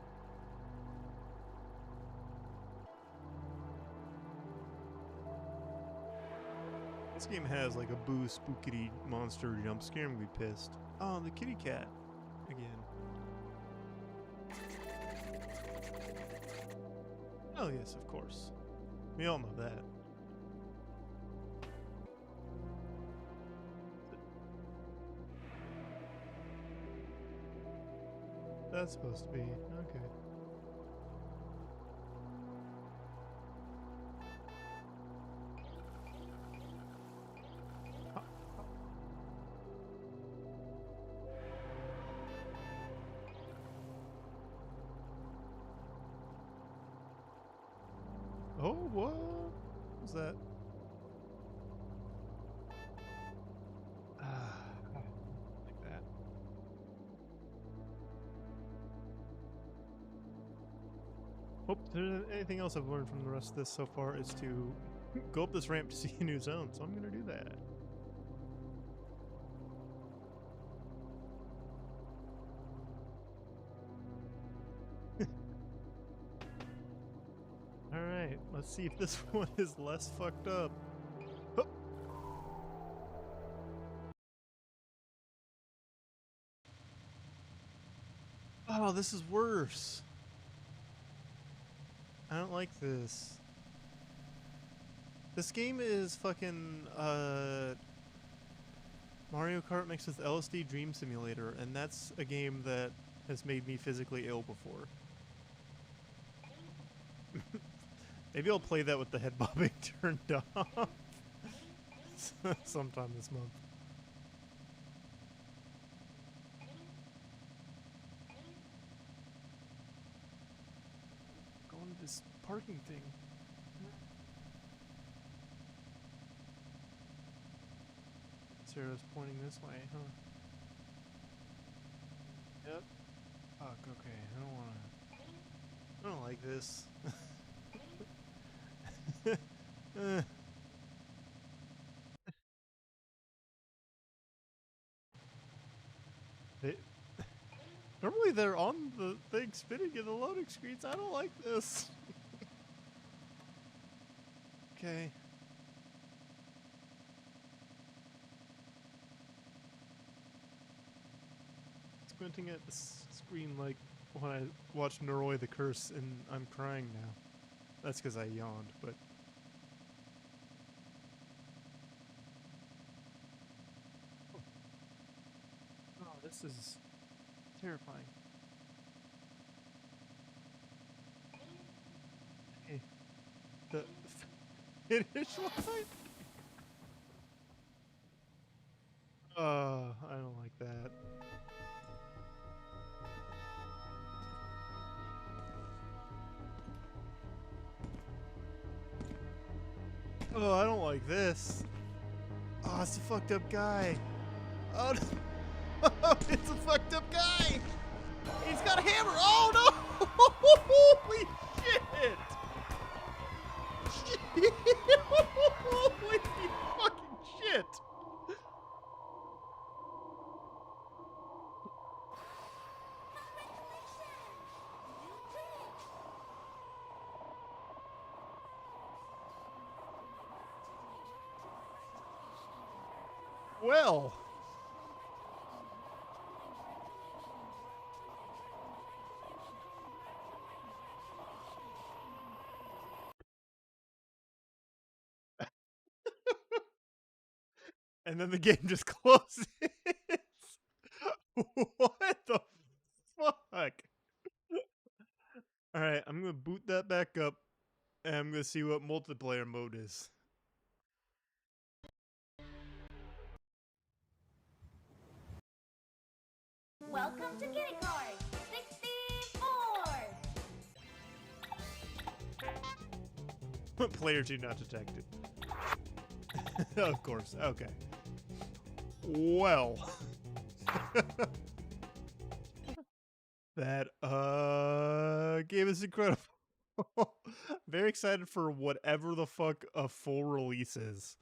[SPEAKER 1] This game has like a boo spookity monster jump scare and be pissed. Oh, the kitty cat. Again. Oh yes, of course. We all know that. That's supposed to be. Okay. Oh, what was that? Like that. Hope there's anything else I've learned from the rest of this so far is to go up this ramp to see a new zone, so I'm gonna do that. Alright, let's see if this one is less fucked up. Oh. Oh, this is worse. I don't like this. This game is fucking Mario Kart mixed with LSD Dream Simulator, and that's a game that has made me physically ill before. Maybe I'll play that with the head bobbing turned off sometime this month. Going to this parking thing. arrow's pointing this way, huh? Yep. Fuck, okay. I don't like this. They, normally they're on the thing spinning in the loading screens. I don't like this. Okay. Squinting at the screen like when I watched Noroi the Curse, and I'm crying now. That's because I yawned, but... Oh, this is terrifying. Hey, the finish line? I don't like that. Oh, I don't like this. Oh, it's a fucked up guy. Oh, no. It's a fucked up guy. He's got a hammer. Oh, no. Holy shit. Holy fucking shit. Well. And then the game just closes. What the fuck? Alright, I'm gonna boot that back up, and I'm gonna see what multiplayer mode is.
[SPEAKER 3] Welcome to Kitty Card 64!
[SPEAKER 1] Player 2 not detected. Of course, okay. Well. That game is incredible. Very excited for whatever the fuck a full release is.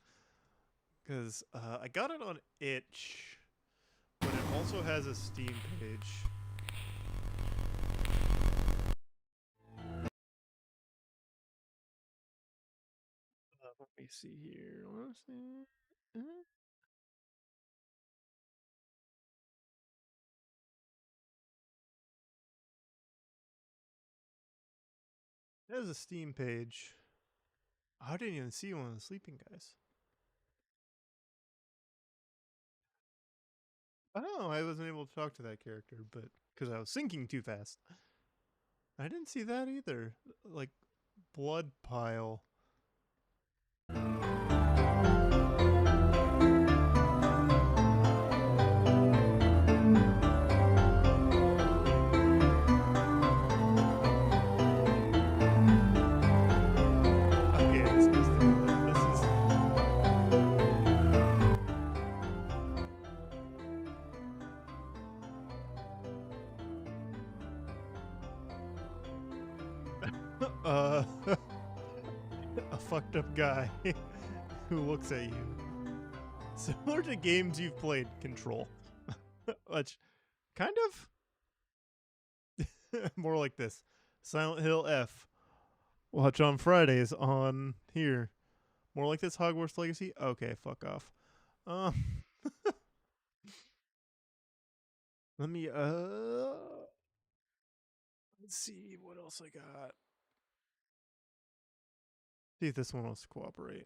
[SPEAKER 1] Because I got it on itch, but it also has a Steam page. Let me see here. Let's see. It has a Steam page. I didn't even see one of the sleeping guys. Oh, I wasn't able to talk to that character, but because I was sinking too fast. I didn't see that either. Like, blood pile. Okay, I'm supposed to do that. This is... a fucked up guy who looks at you. Similar to games you've played, Control. Which, kind of? More like this. Silent Hill F. Watch on Fridays on here. More like this, Hogwarts Legacy? Okay, fuck off. Let me, let's see what else I got. See if this one wants to cooperate.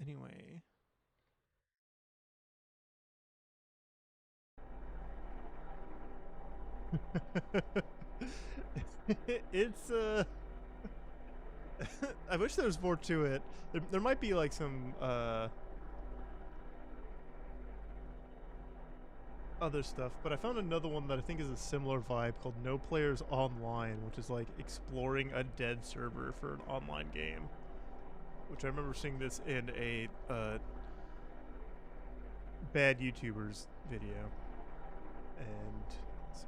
[SPEAKER 1] Anyway. It's, I wish there was more to it. There might be, like, some, other stuff, but I found another one that I think is a similar vibe called No Players Online, which is like exploring a dead server for an online game. Which I remember seeing this in a bad YouTubers video. And let's see.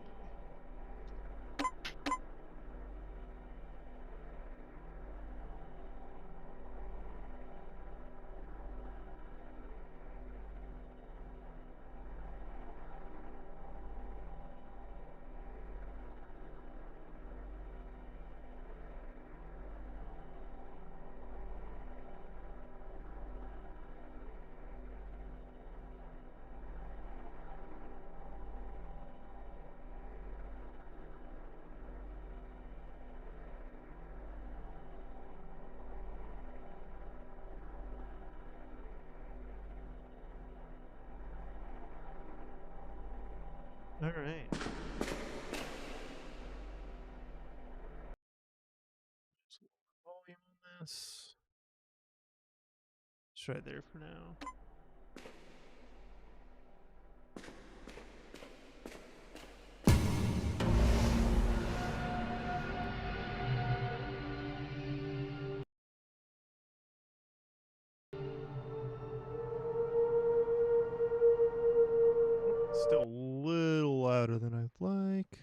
[SPEAKER 1] All right. Just a little volume on this. Let's try it there for now. Still a little louder than I'd like.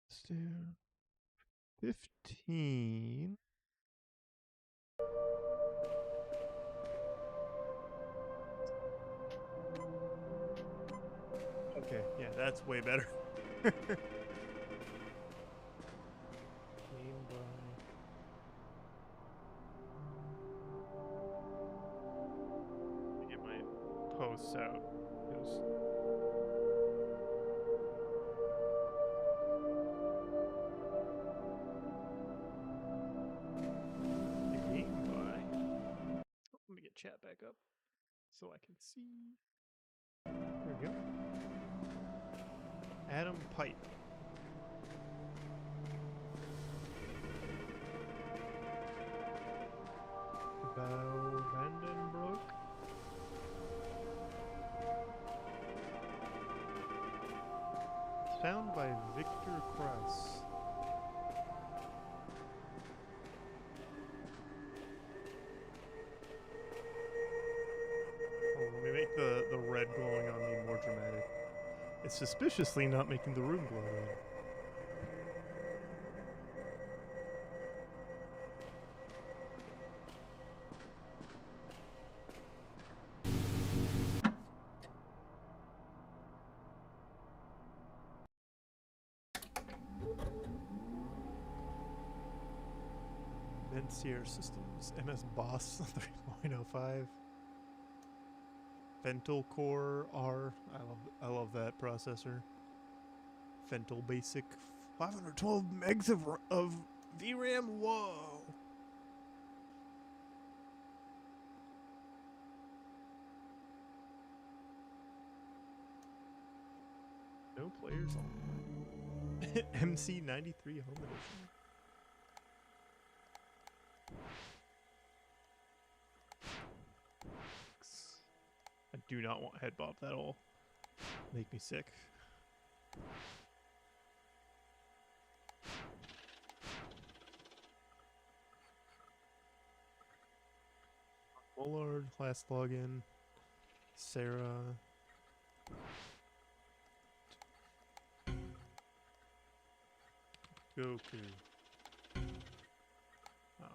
[SPEAKER 1] Let's do 15. Okay, yeah, that's way better. Game by. Get my posts out. Game by. Let me get chat back up so I can see. There we go. Adam Pipe. Val Vandenbroek. Found by Victor Kress. Oh, let me make the red glowing on me more dramatic. It's suspiciously not making the room glow red. Vencier Systems, MS Boss 3.05. Fental Core R. I love that processor. Fental Basic 512 megs of VRAM. Whoa. No players on MC93 Home Edition. I do not want head bob. That'll make me sick. Bullard, last login. Sarah. Goku. Oh.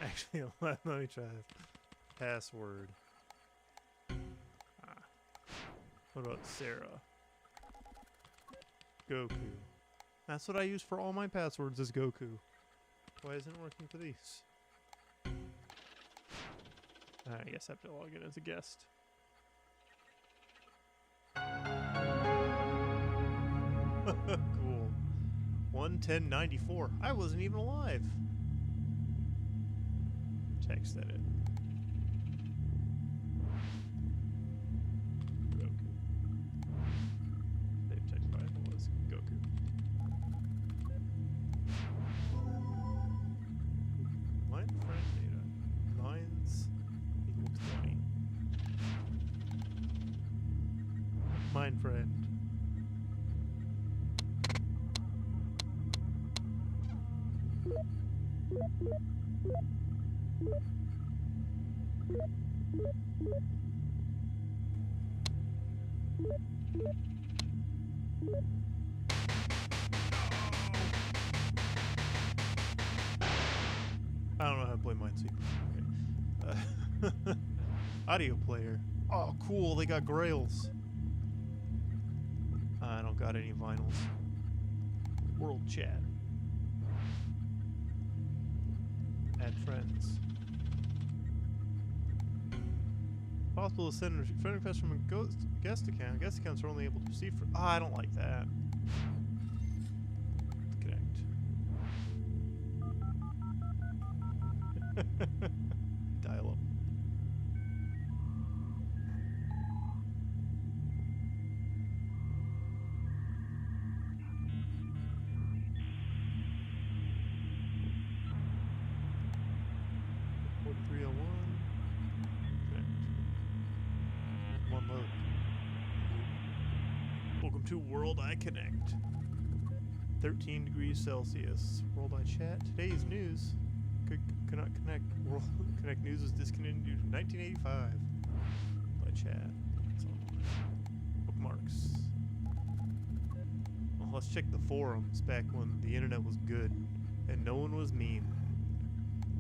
[SPEAKER 1] Actually, let me try it. Password. What about Sarah? Goku. That's what I use for all my passwords is Goku. Why isn't it working for these? I guess I have to log in as a guest. Cool. 11094. I wasn't even alive. Text edit. Goku. Save text file was Goku. Mine friend data. Mine's equal 20. Mine friend. I don't know how to play Minesweeper. Okay. Audio player. Oh, cool. They got grails. I don't got any vinyls. World chat. Add friends. Possible to send a friend request from a guest account. Guest accounts are only able to receive for. I don't like that. Connect. Dial up. To World I Connect. 13 degrees Celsius. World I Chat. Today's news. Cannot connect. World Connect News was discontinued in 1985. World I Chat. Bookmarks. Well, let's check the forums back when the internet was good and no one was mean.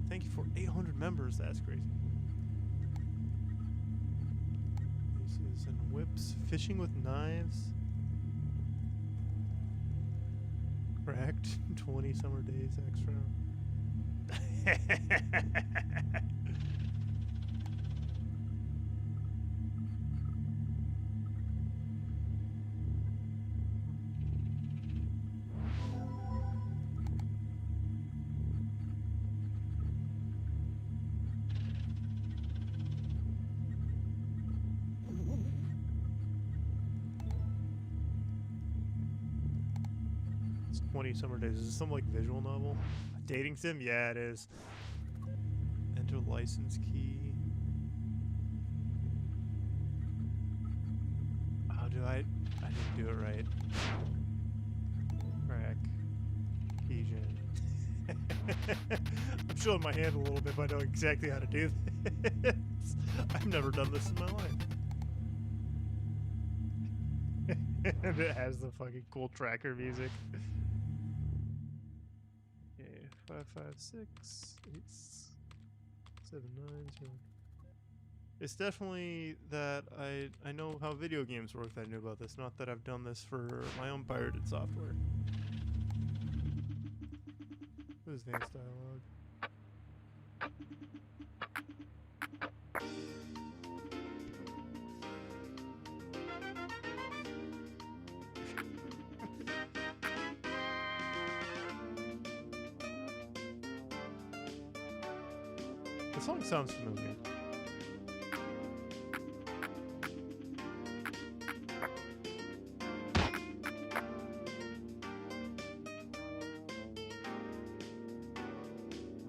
[SPEAKER 1] Thank you for 800 members. That's crazy. Aces and whips. Fishing with knives. Cracked 20 summer days extra. It's 20 summer days. Is this some like visual novel? A dating sim? Yeah, it is. Enter license key. How do I didn't do it right. Crack. Keygen. I'm showing my hand a little bit, but I know exactly how to do this. I've never done this in my life. And it has the fucking cool tracker music. Okay, 556 879. It's definitely that I know how video games work that I knew about this, not that I've done this for my own pirated software. Who's advanced dialogue? The song sounds familiar.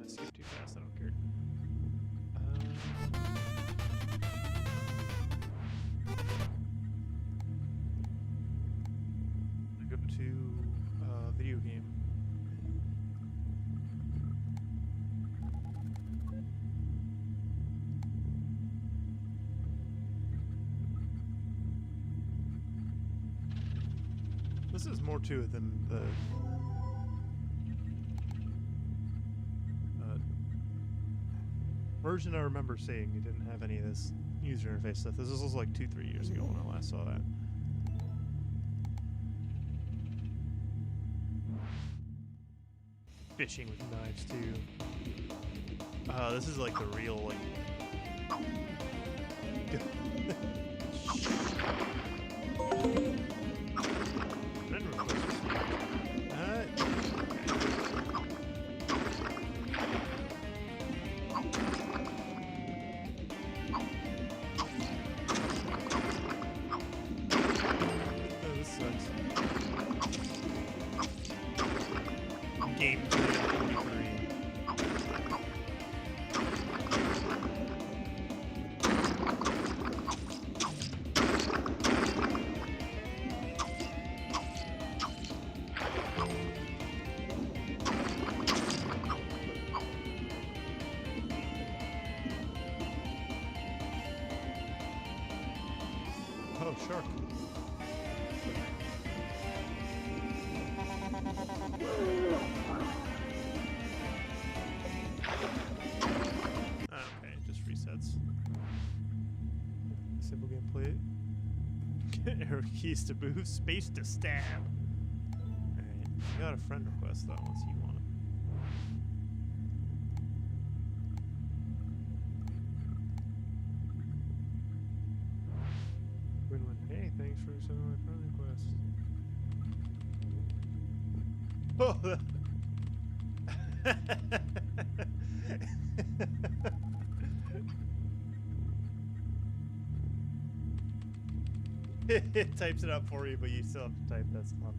[SPEAKER 1] I skipped too fast, I don't care. I go to video game. This is more to it than the version I remember seeing. You didn't have any of this user interface stuff. This was like 2-3 years ago when I last saw that. Fishing with knives too. This is like the real like. Game 23. Okay, it just resets. Simple gameplay. Arrow keys to move, space to stab. Alright, I got a friend request though, unless you want it. Win-win. Hey, thanks for sending my friend request. Oh, it types it up for you, but you still have to type. That's fun.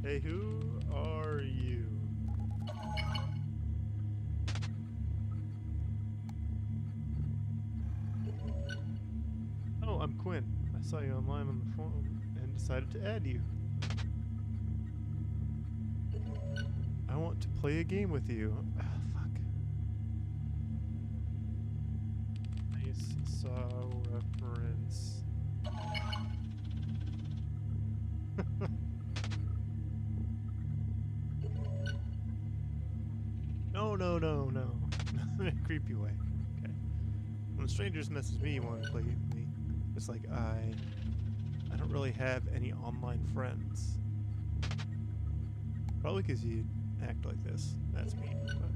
[SPEAKER 1] Hey, who are you? Oh, I'm Quinn. I saw you online on the phone and decided to add you. I want to play a game with you. Ah, fuck. Nice saw reference. No, no, no, no. In a creepy way. Okay. When strangers message me, you want to play with me. It's like I don't really have any online friends. Probably because you act like this. That's me. But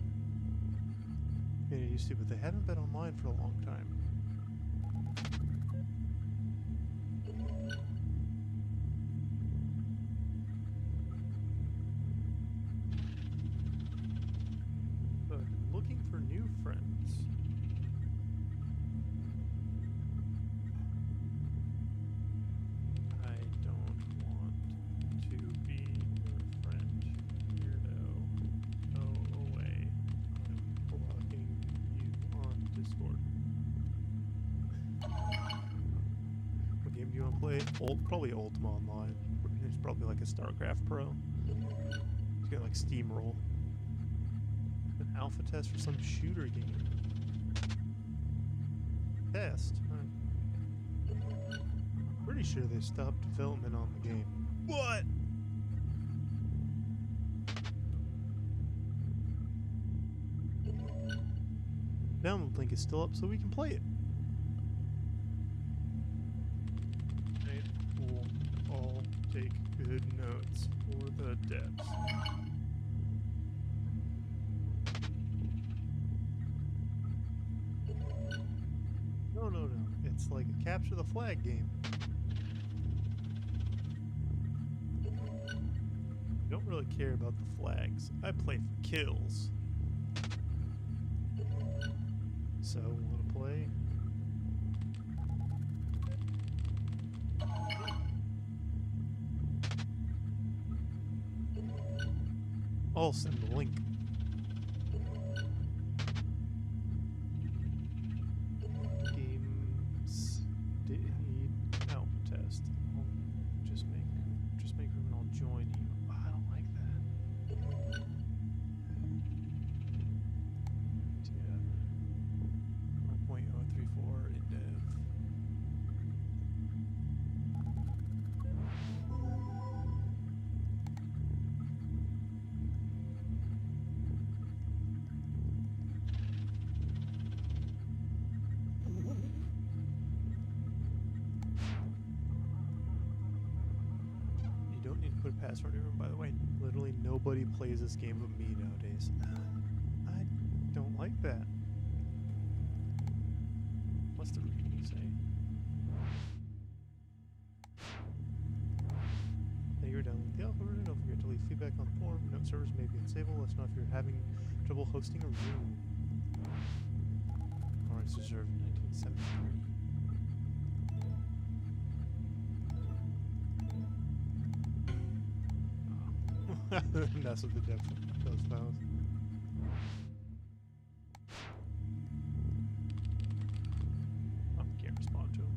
[SPEAKER 1] yeah, you used to, but they haven't been online for a long time. But looking for new friends. I don't want to be your friend, weirdo. Go away. I'm blocking you on Discord. What game do you want to play? Probably Ultima Online. It's probably like a StarCraft Pro. It's gonna like steamroll. An alpha test for some shooter game. Test? Huh. Pretty sure they stopped development on the game. What? Download link is still up so we can play it. Right, we'll all take good notes for the devs. No, no, no. It's like a capture the flag game. I don't really care about the flags. I play for kills. So, wanna play? I'll send the link. Games did alpha test. I'll just make room and I'll join you. Oh, I don't like that. Yeah. 1.034 in dev. You don't need to put a password in, by the way. Literally nobody plays this game but me nowadays. I don't like that. What's the reading say? Thank you for downloading the alpha version. Don't forget to leave feedback on the forum. Note servers may be unstable. Let us know if you're having trouble hosting a room. Alright, reserved in 1973. That's what the dev those files. I can't respond to him.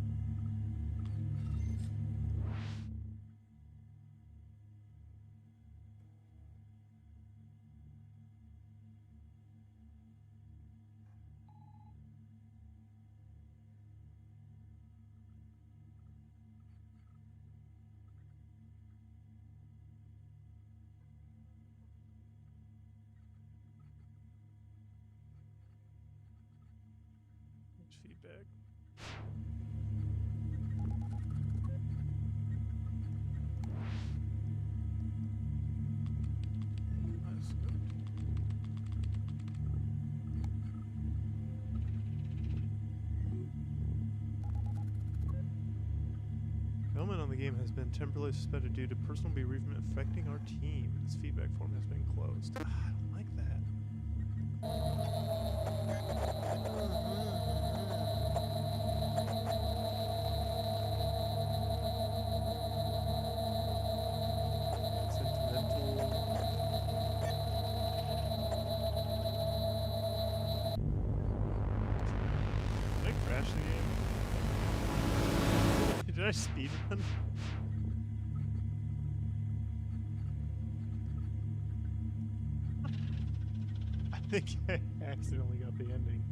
[SPEAKER 1] feedback. That's good. Development on the game has been temporarily suspended due to personal bereavement affecting our team. This feedback form has been closed. I don't like that. Sentimental. Did I crash the game? Did I speedrun? I think I accidentally got the ending.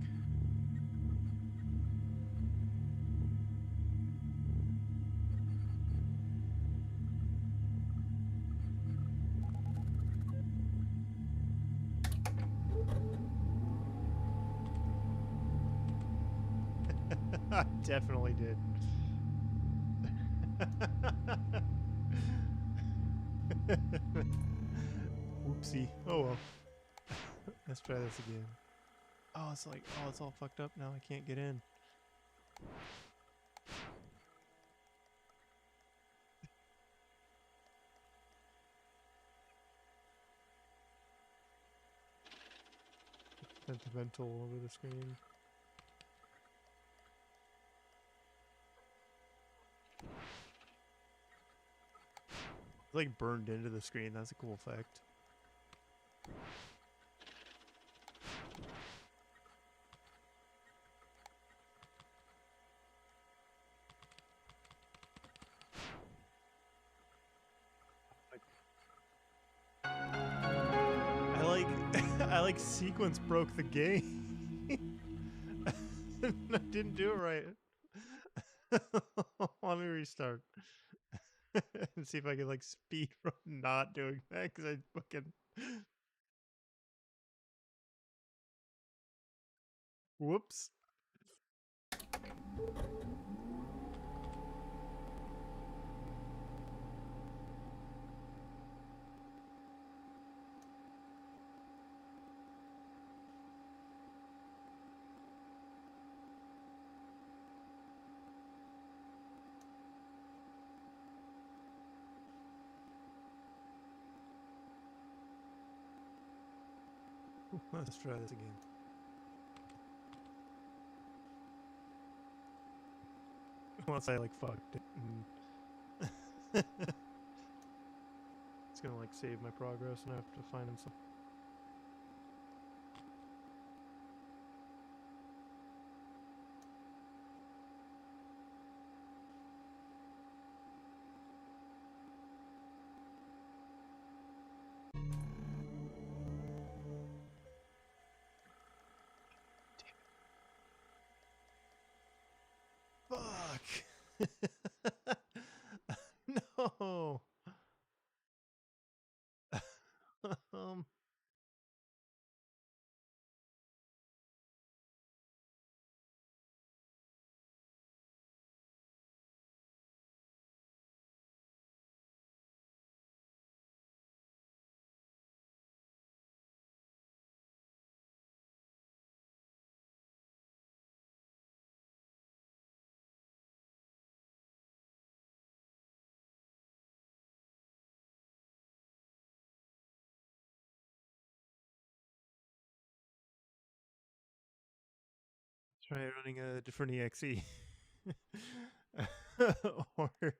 [SPEAKER 1] I definitely did. Whoopsie. Oh well. Let's try this again. Oh, it's like, oh, it's all fucked up now. I can't get in. Sentimental over the screen. It's like burned into the screen. That's a cool effect. I like sequence broke the game. I didn't do it right. Let me restart and see if I can like speed from not doing that because I fucking whoops. Let's try this again. Unless I like fucked it. It's gonna like save my progress and I have to find some. Fuck. No. um. Try running a different exe. Or okay,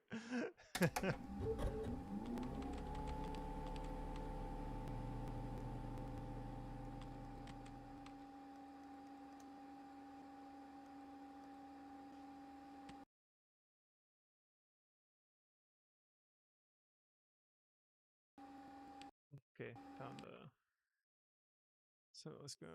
[SPEAKER 1] found a. So let's go.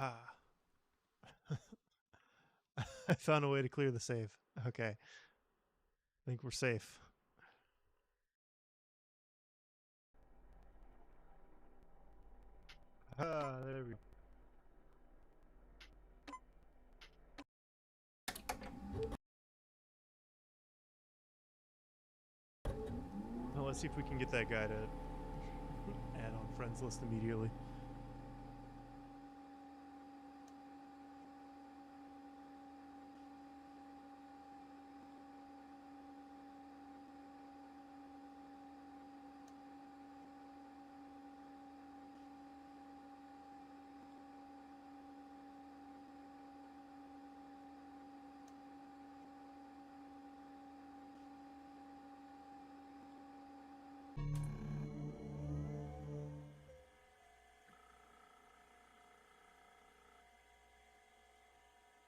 [SPEAKER 1] Ah. I found a way to clear the save. Okay. I think we're safe. Ah, there we go. Now let's see if we can get that guy to add on friends list immediately.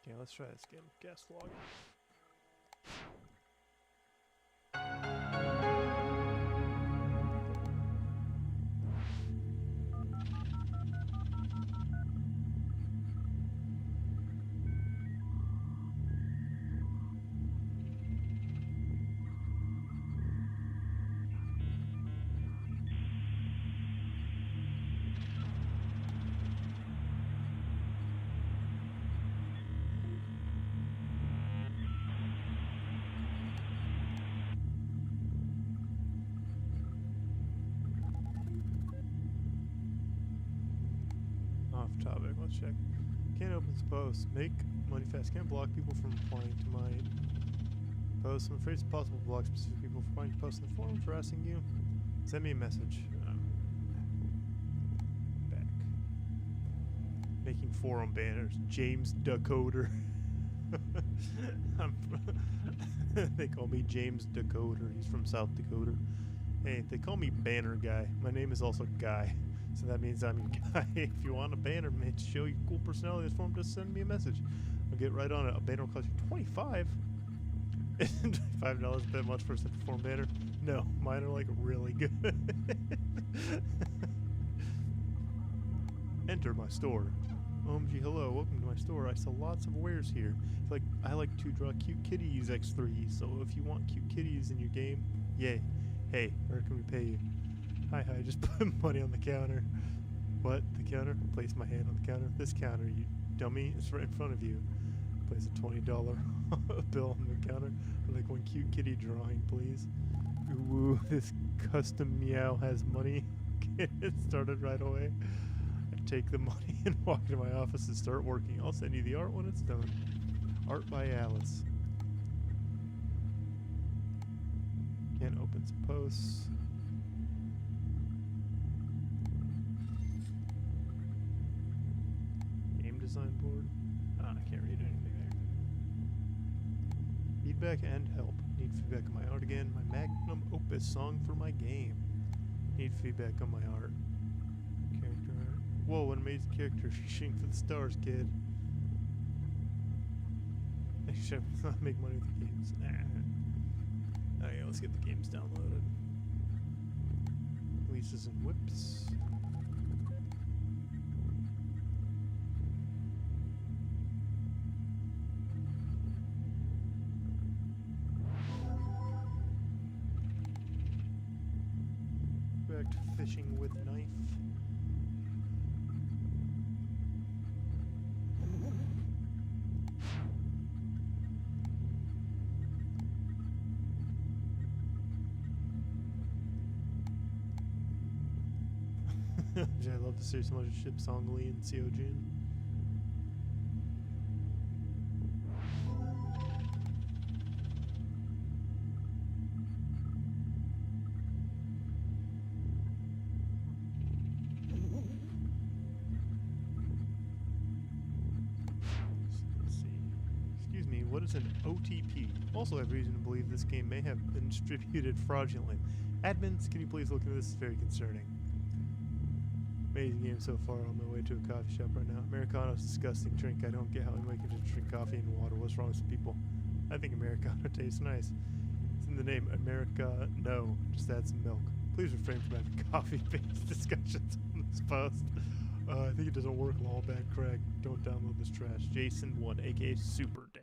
[SPEAKER 1] Okay, let's try this again. Guest login. Off topic, let's check. Can't open this post. Make money fast. Can't block people from applying to my post. I'm afraid it's possible to block specific people from applying to post in the forum for asking you. Send me a message. Back. Making forum banners. James Decoder. They call me James Decoder. He's from South Dakota. Hey, they call me Banner Guy. My name is also Guy. So that means I'm your guy. If you want a banner made to show your cool personality in this form, just send me a message. I'll get right on it. A banner will cost you $25. Isn't $5 a bit much for a simple form banner? No, mine are like really good. Enter my store. OMG, hello, welcome to my store. I sell lots of wares here. I like to draw cute kitties X3, so if you want cute kitties in your game, yay. Hey, where can we pay you? Hi, just put money on the counter. What? The counter? Place my hand on the counter. This counter, you dummy. It's right in front of you. Place a $20 bill on the counter. I'd like one cute kitty drawing, please. Ooh, this custom meow has money. Get it started right away. I take the money and walk into my office and start working. I'll send you the art when it's done. Art by Alice. Can't open some posts. Design board. I can't read anything there. Feedback and help. Need feedback on my art again. My magnum opus song for my game. Need feedback on my art. Character art. Whoa, what amazing character. Shooting for the stars, kid. I should make money with the games. Okay, let's get the games downloaded. Leases and whips. Fishing with knife. I love the series so much. Ship Song Lee and Seo Jun. What is an OTP? Also have reason to believe this game may have been distributed fraudulently. Admins, can you please look into this? It's very concerning. Amazing game so far. On my way to a coffee shop right now. Americano's a disgusting drink. I don't get how we make it to drink coffee and water. What's wrong with some people? I think Americano tastes nice. It's in the name. America, no. Just add some milk. Please refrain from having coffee-based discussions on this post. I think it doesn't work. Lol, bad crack. Don't download this trash. Jason1, aka Super Dev.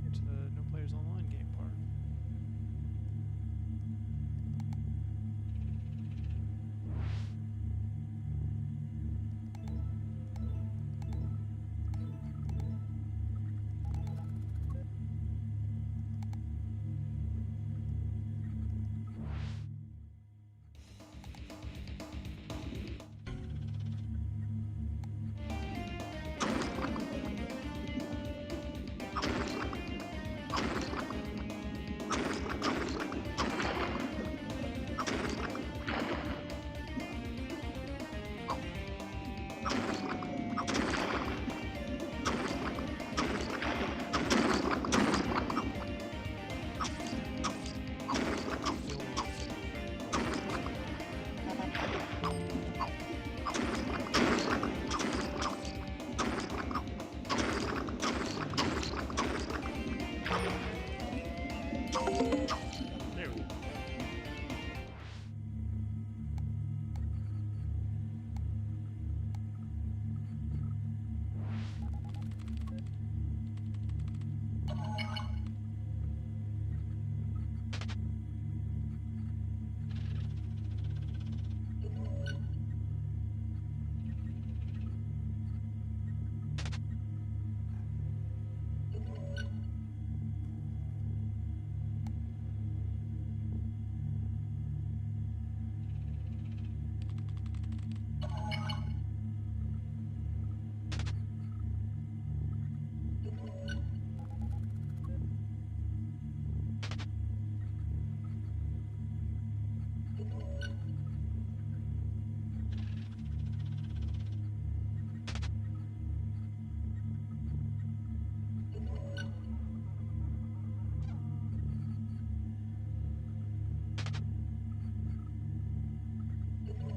[SPEAKER 1] It's the no players online game part. There we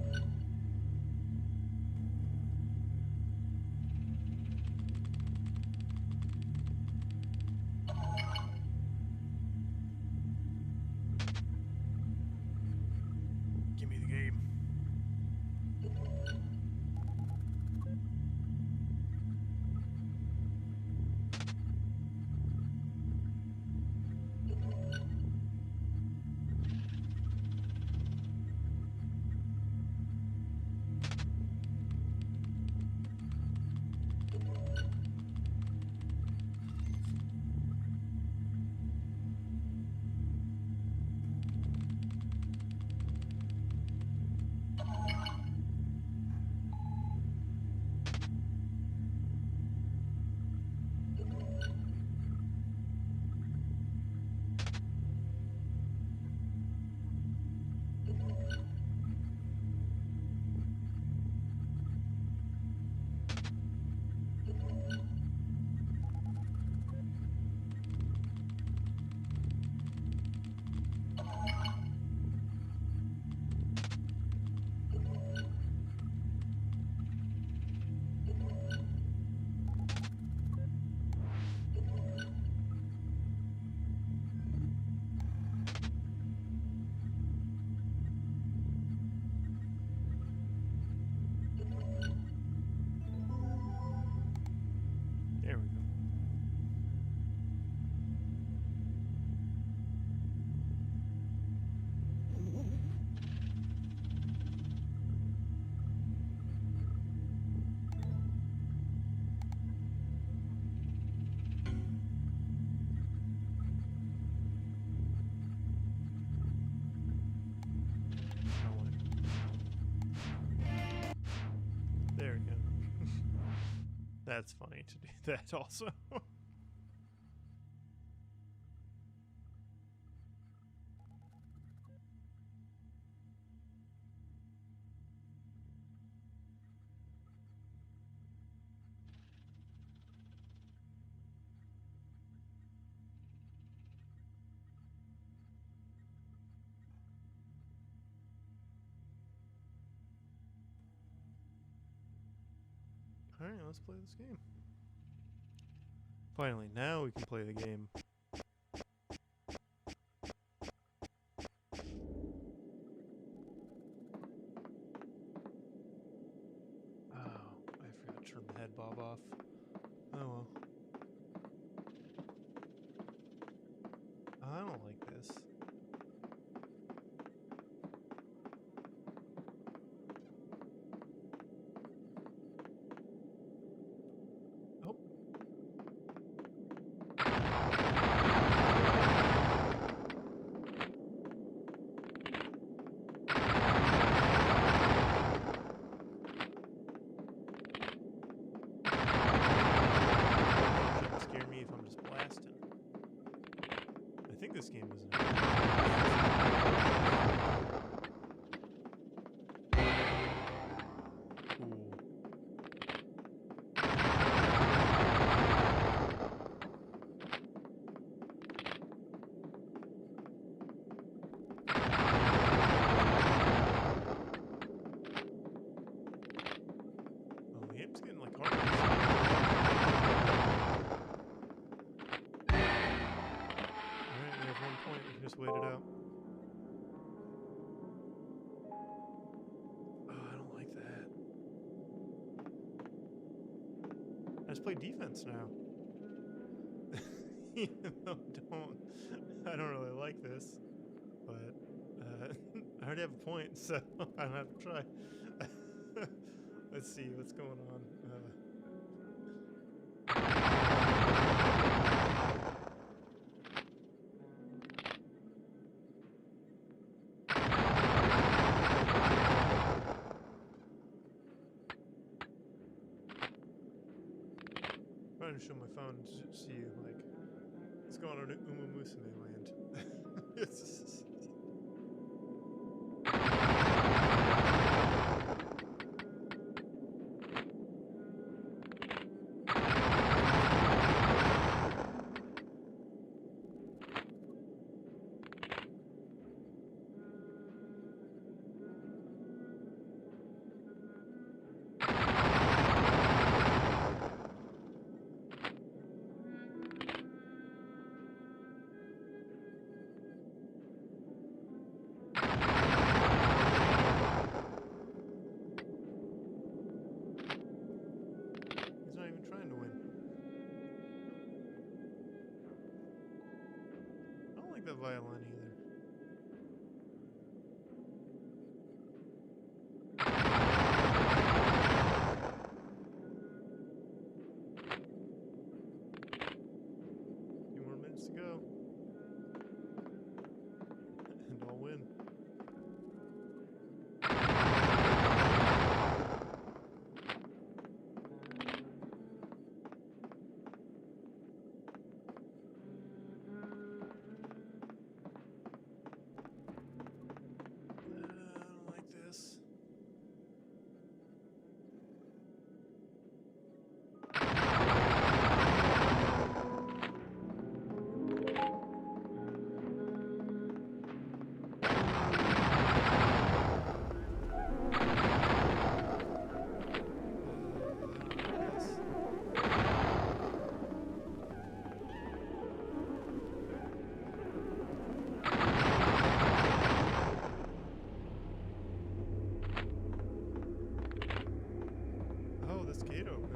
[SPEAKER 1] go. Give me the game. There we go. There we go. That's funny to do that also. All Alright, let's play this game. Finally, now we can play the game. Oh, I forgot to turn the head bob off. Oh well. I don't like this. Oh. Shouldn't scare me if I'm just blasting. I think this game is Ooh. Oh, the game's getting like harder. Alright, we have 1 point. We can just wait it out. Oh, I don't like that. I just play defense now. Even though I don't really like this, but I already have a point, so I don't have to try. Let's see what's going on. I'm trying to show my phone to see like what's going on in Umumusime land. He's not even trying to win. I don't like that violin either. Few more minutes to go. And I'll win. I don't like this. Oh, this gate opened.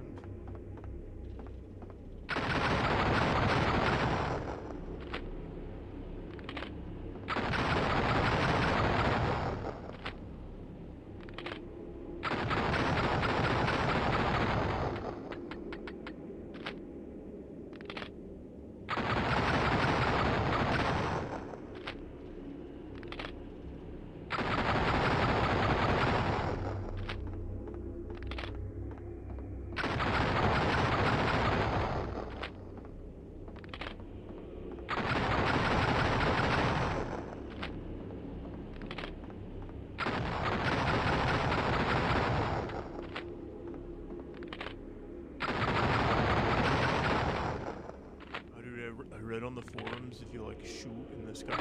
[SPEAKER 1] Oh, dude, I read on the forums if you like shoot in the sky.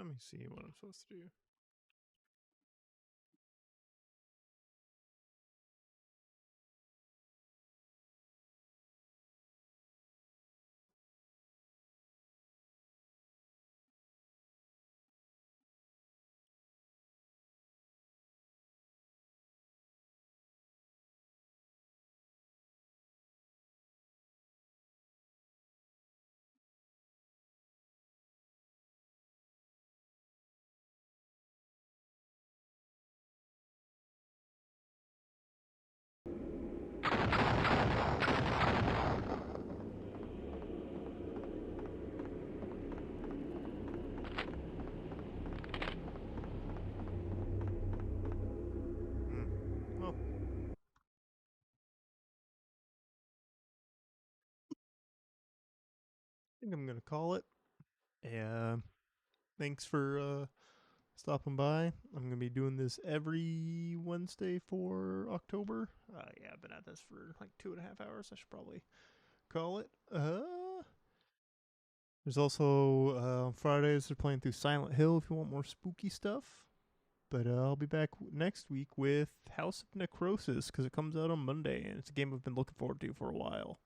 [SPEAKER 1] Let me see what I'm supposed to do. Well, I think I'm gonna call it. Yeah. Thanks for stopping by. I'm gonna be doing this every Wednesday for October. Yeah, I've been at this for like 2.5 hours. I should probably call it. There's also on Fridays they're playing through Silent Hill if you want more spooky stuff. But I'll be back next week with House of Necrosis because it comes out on Monday and it's a game I've been looking forward to for a while.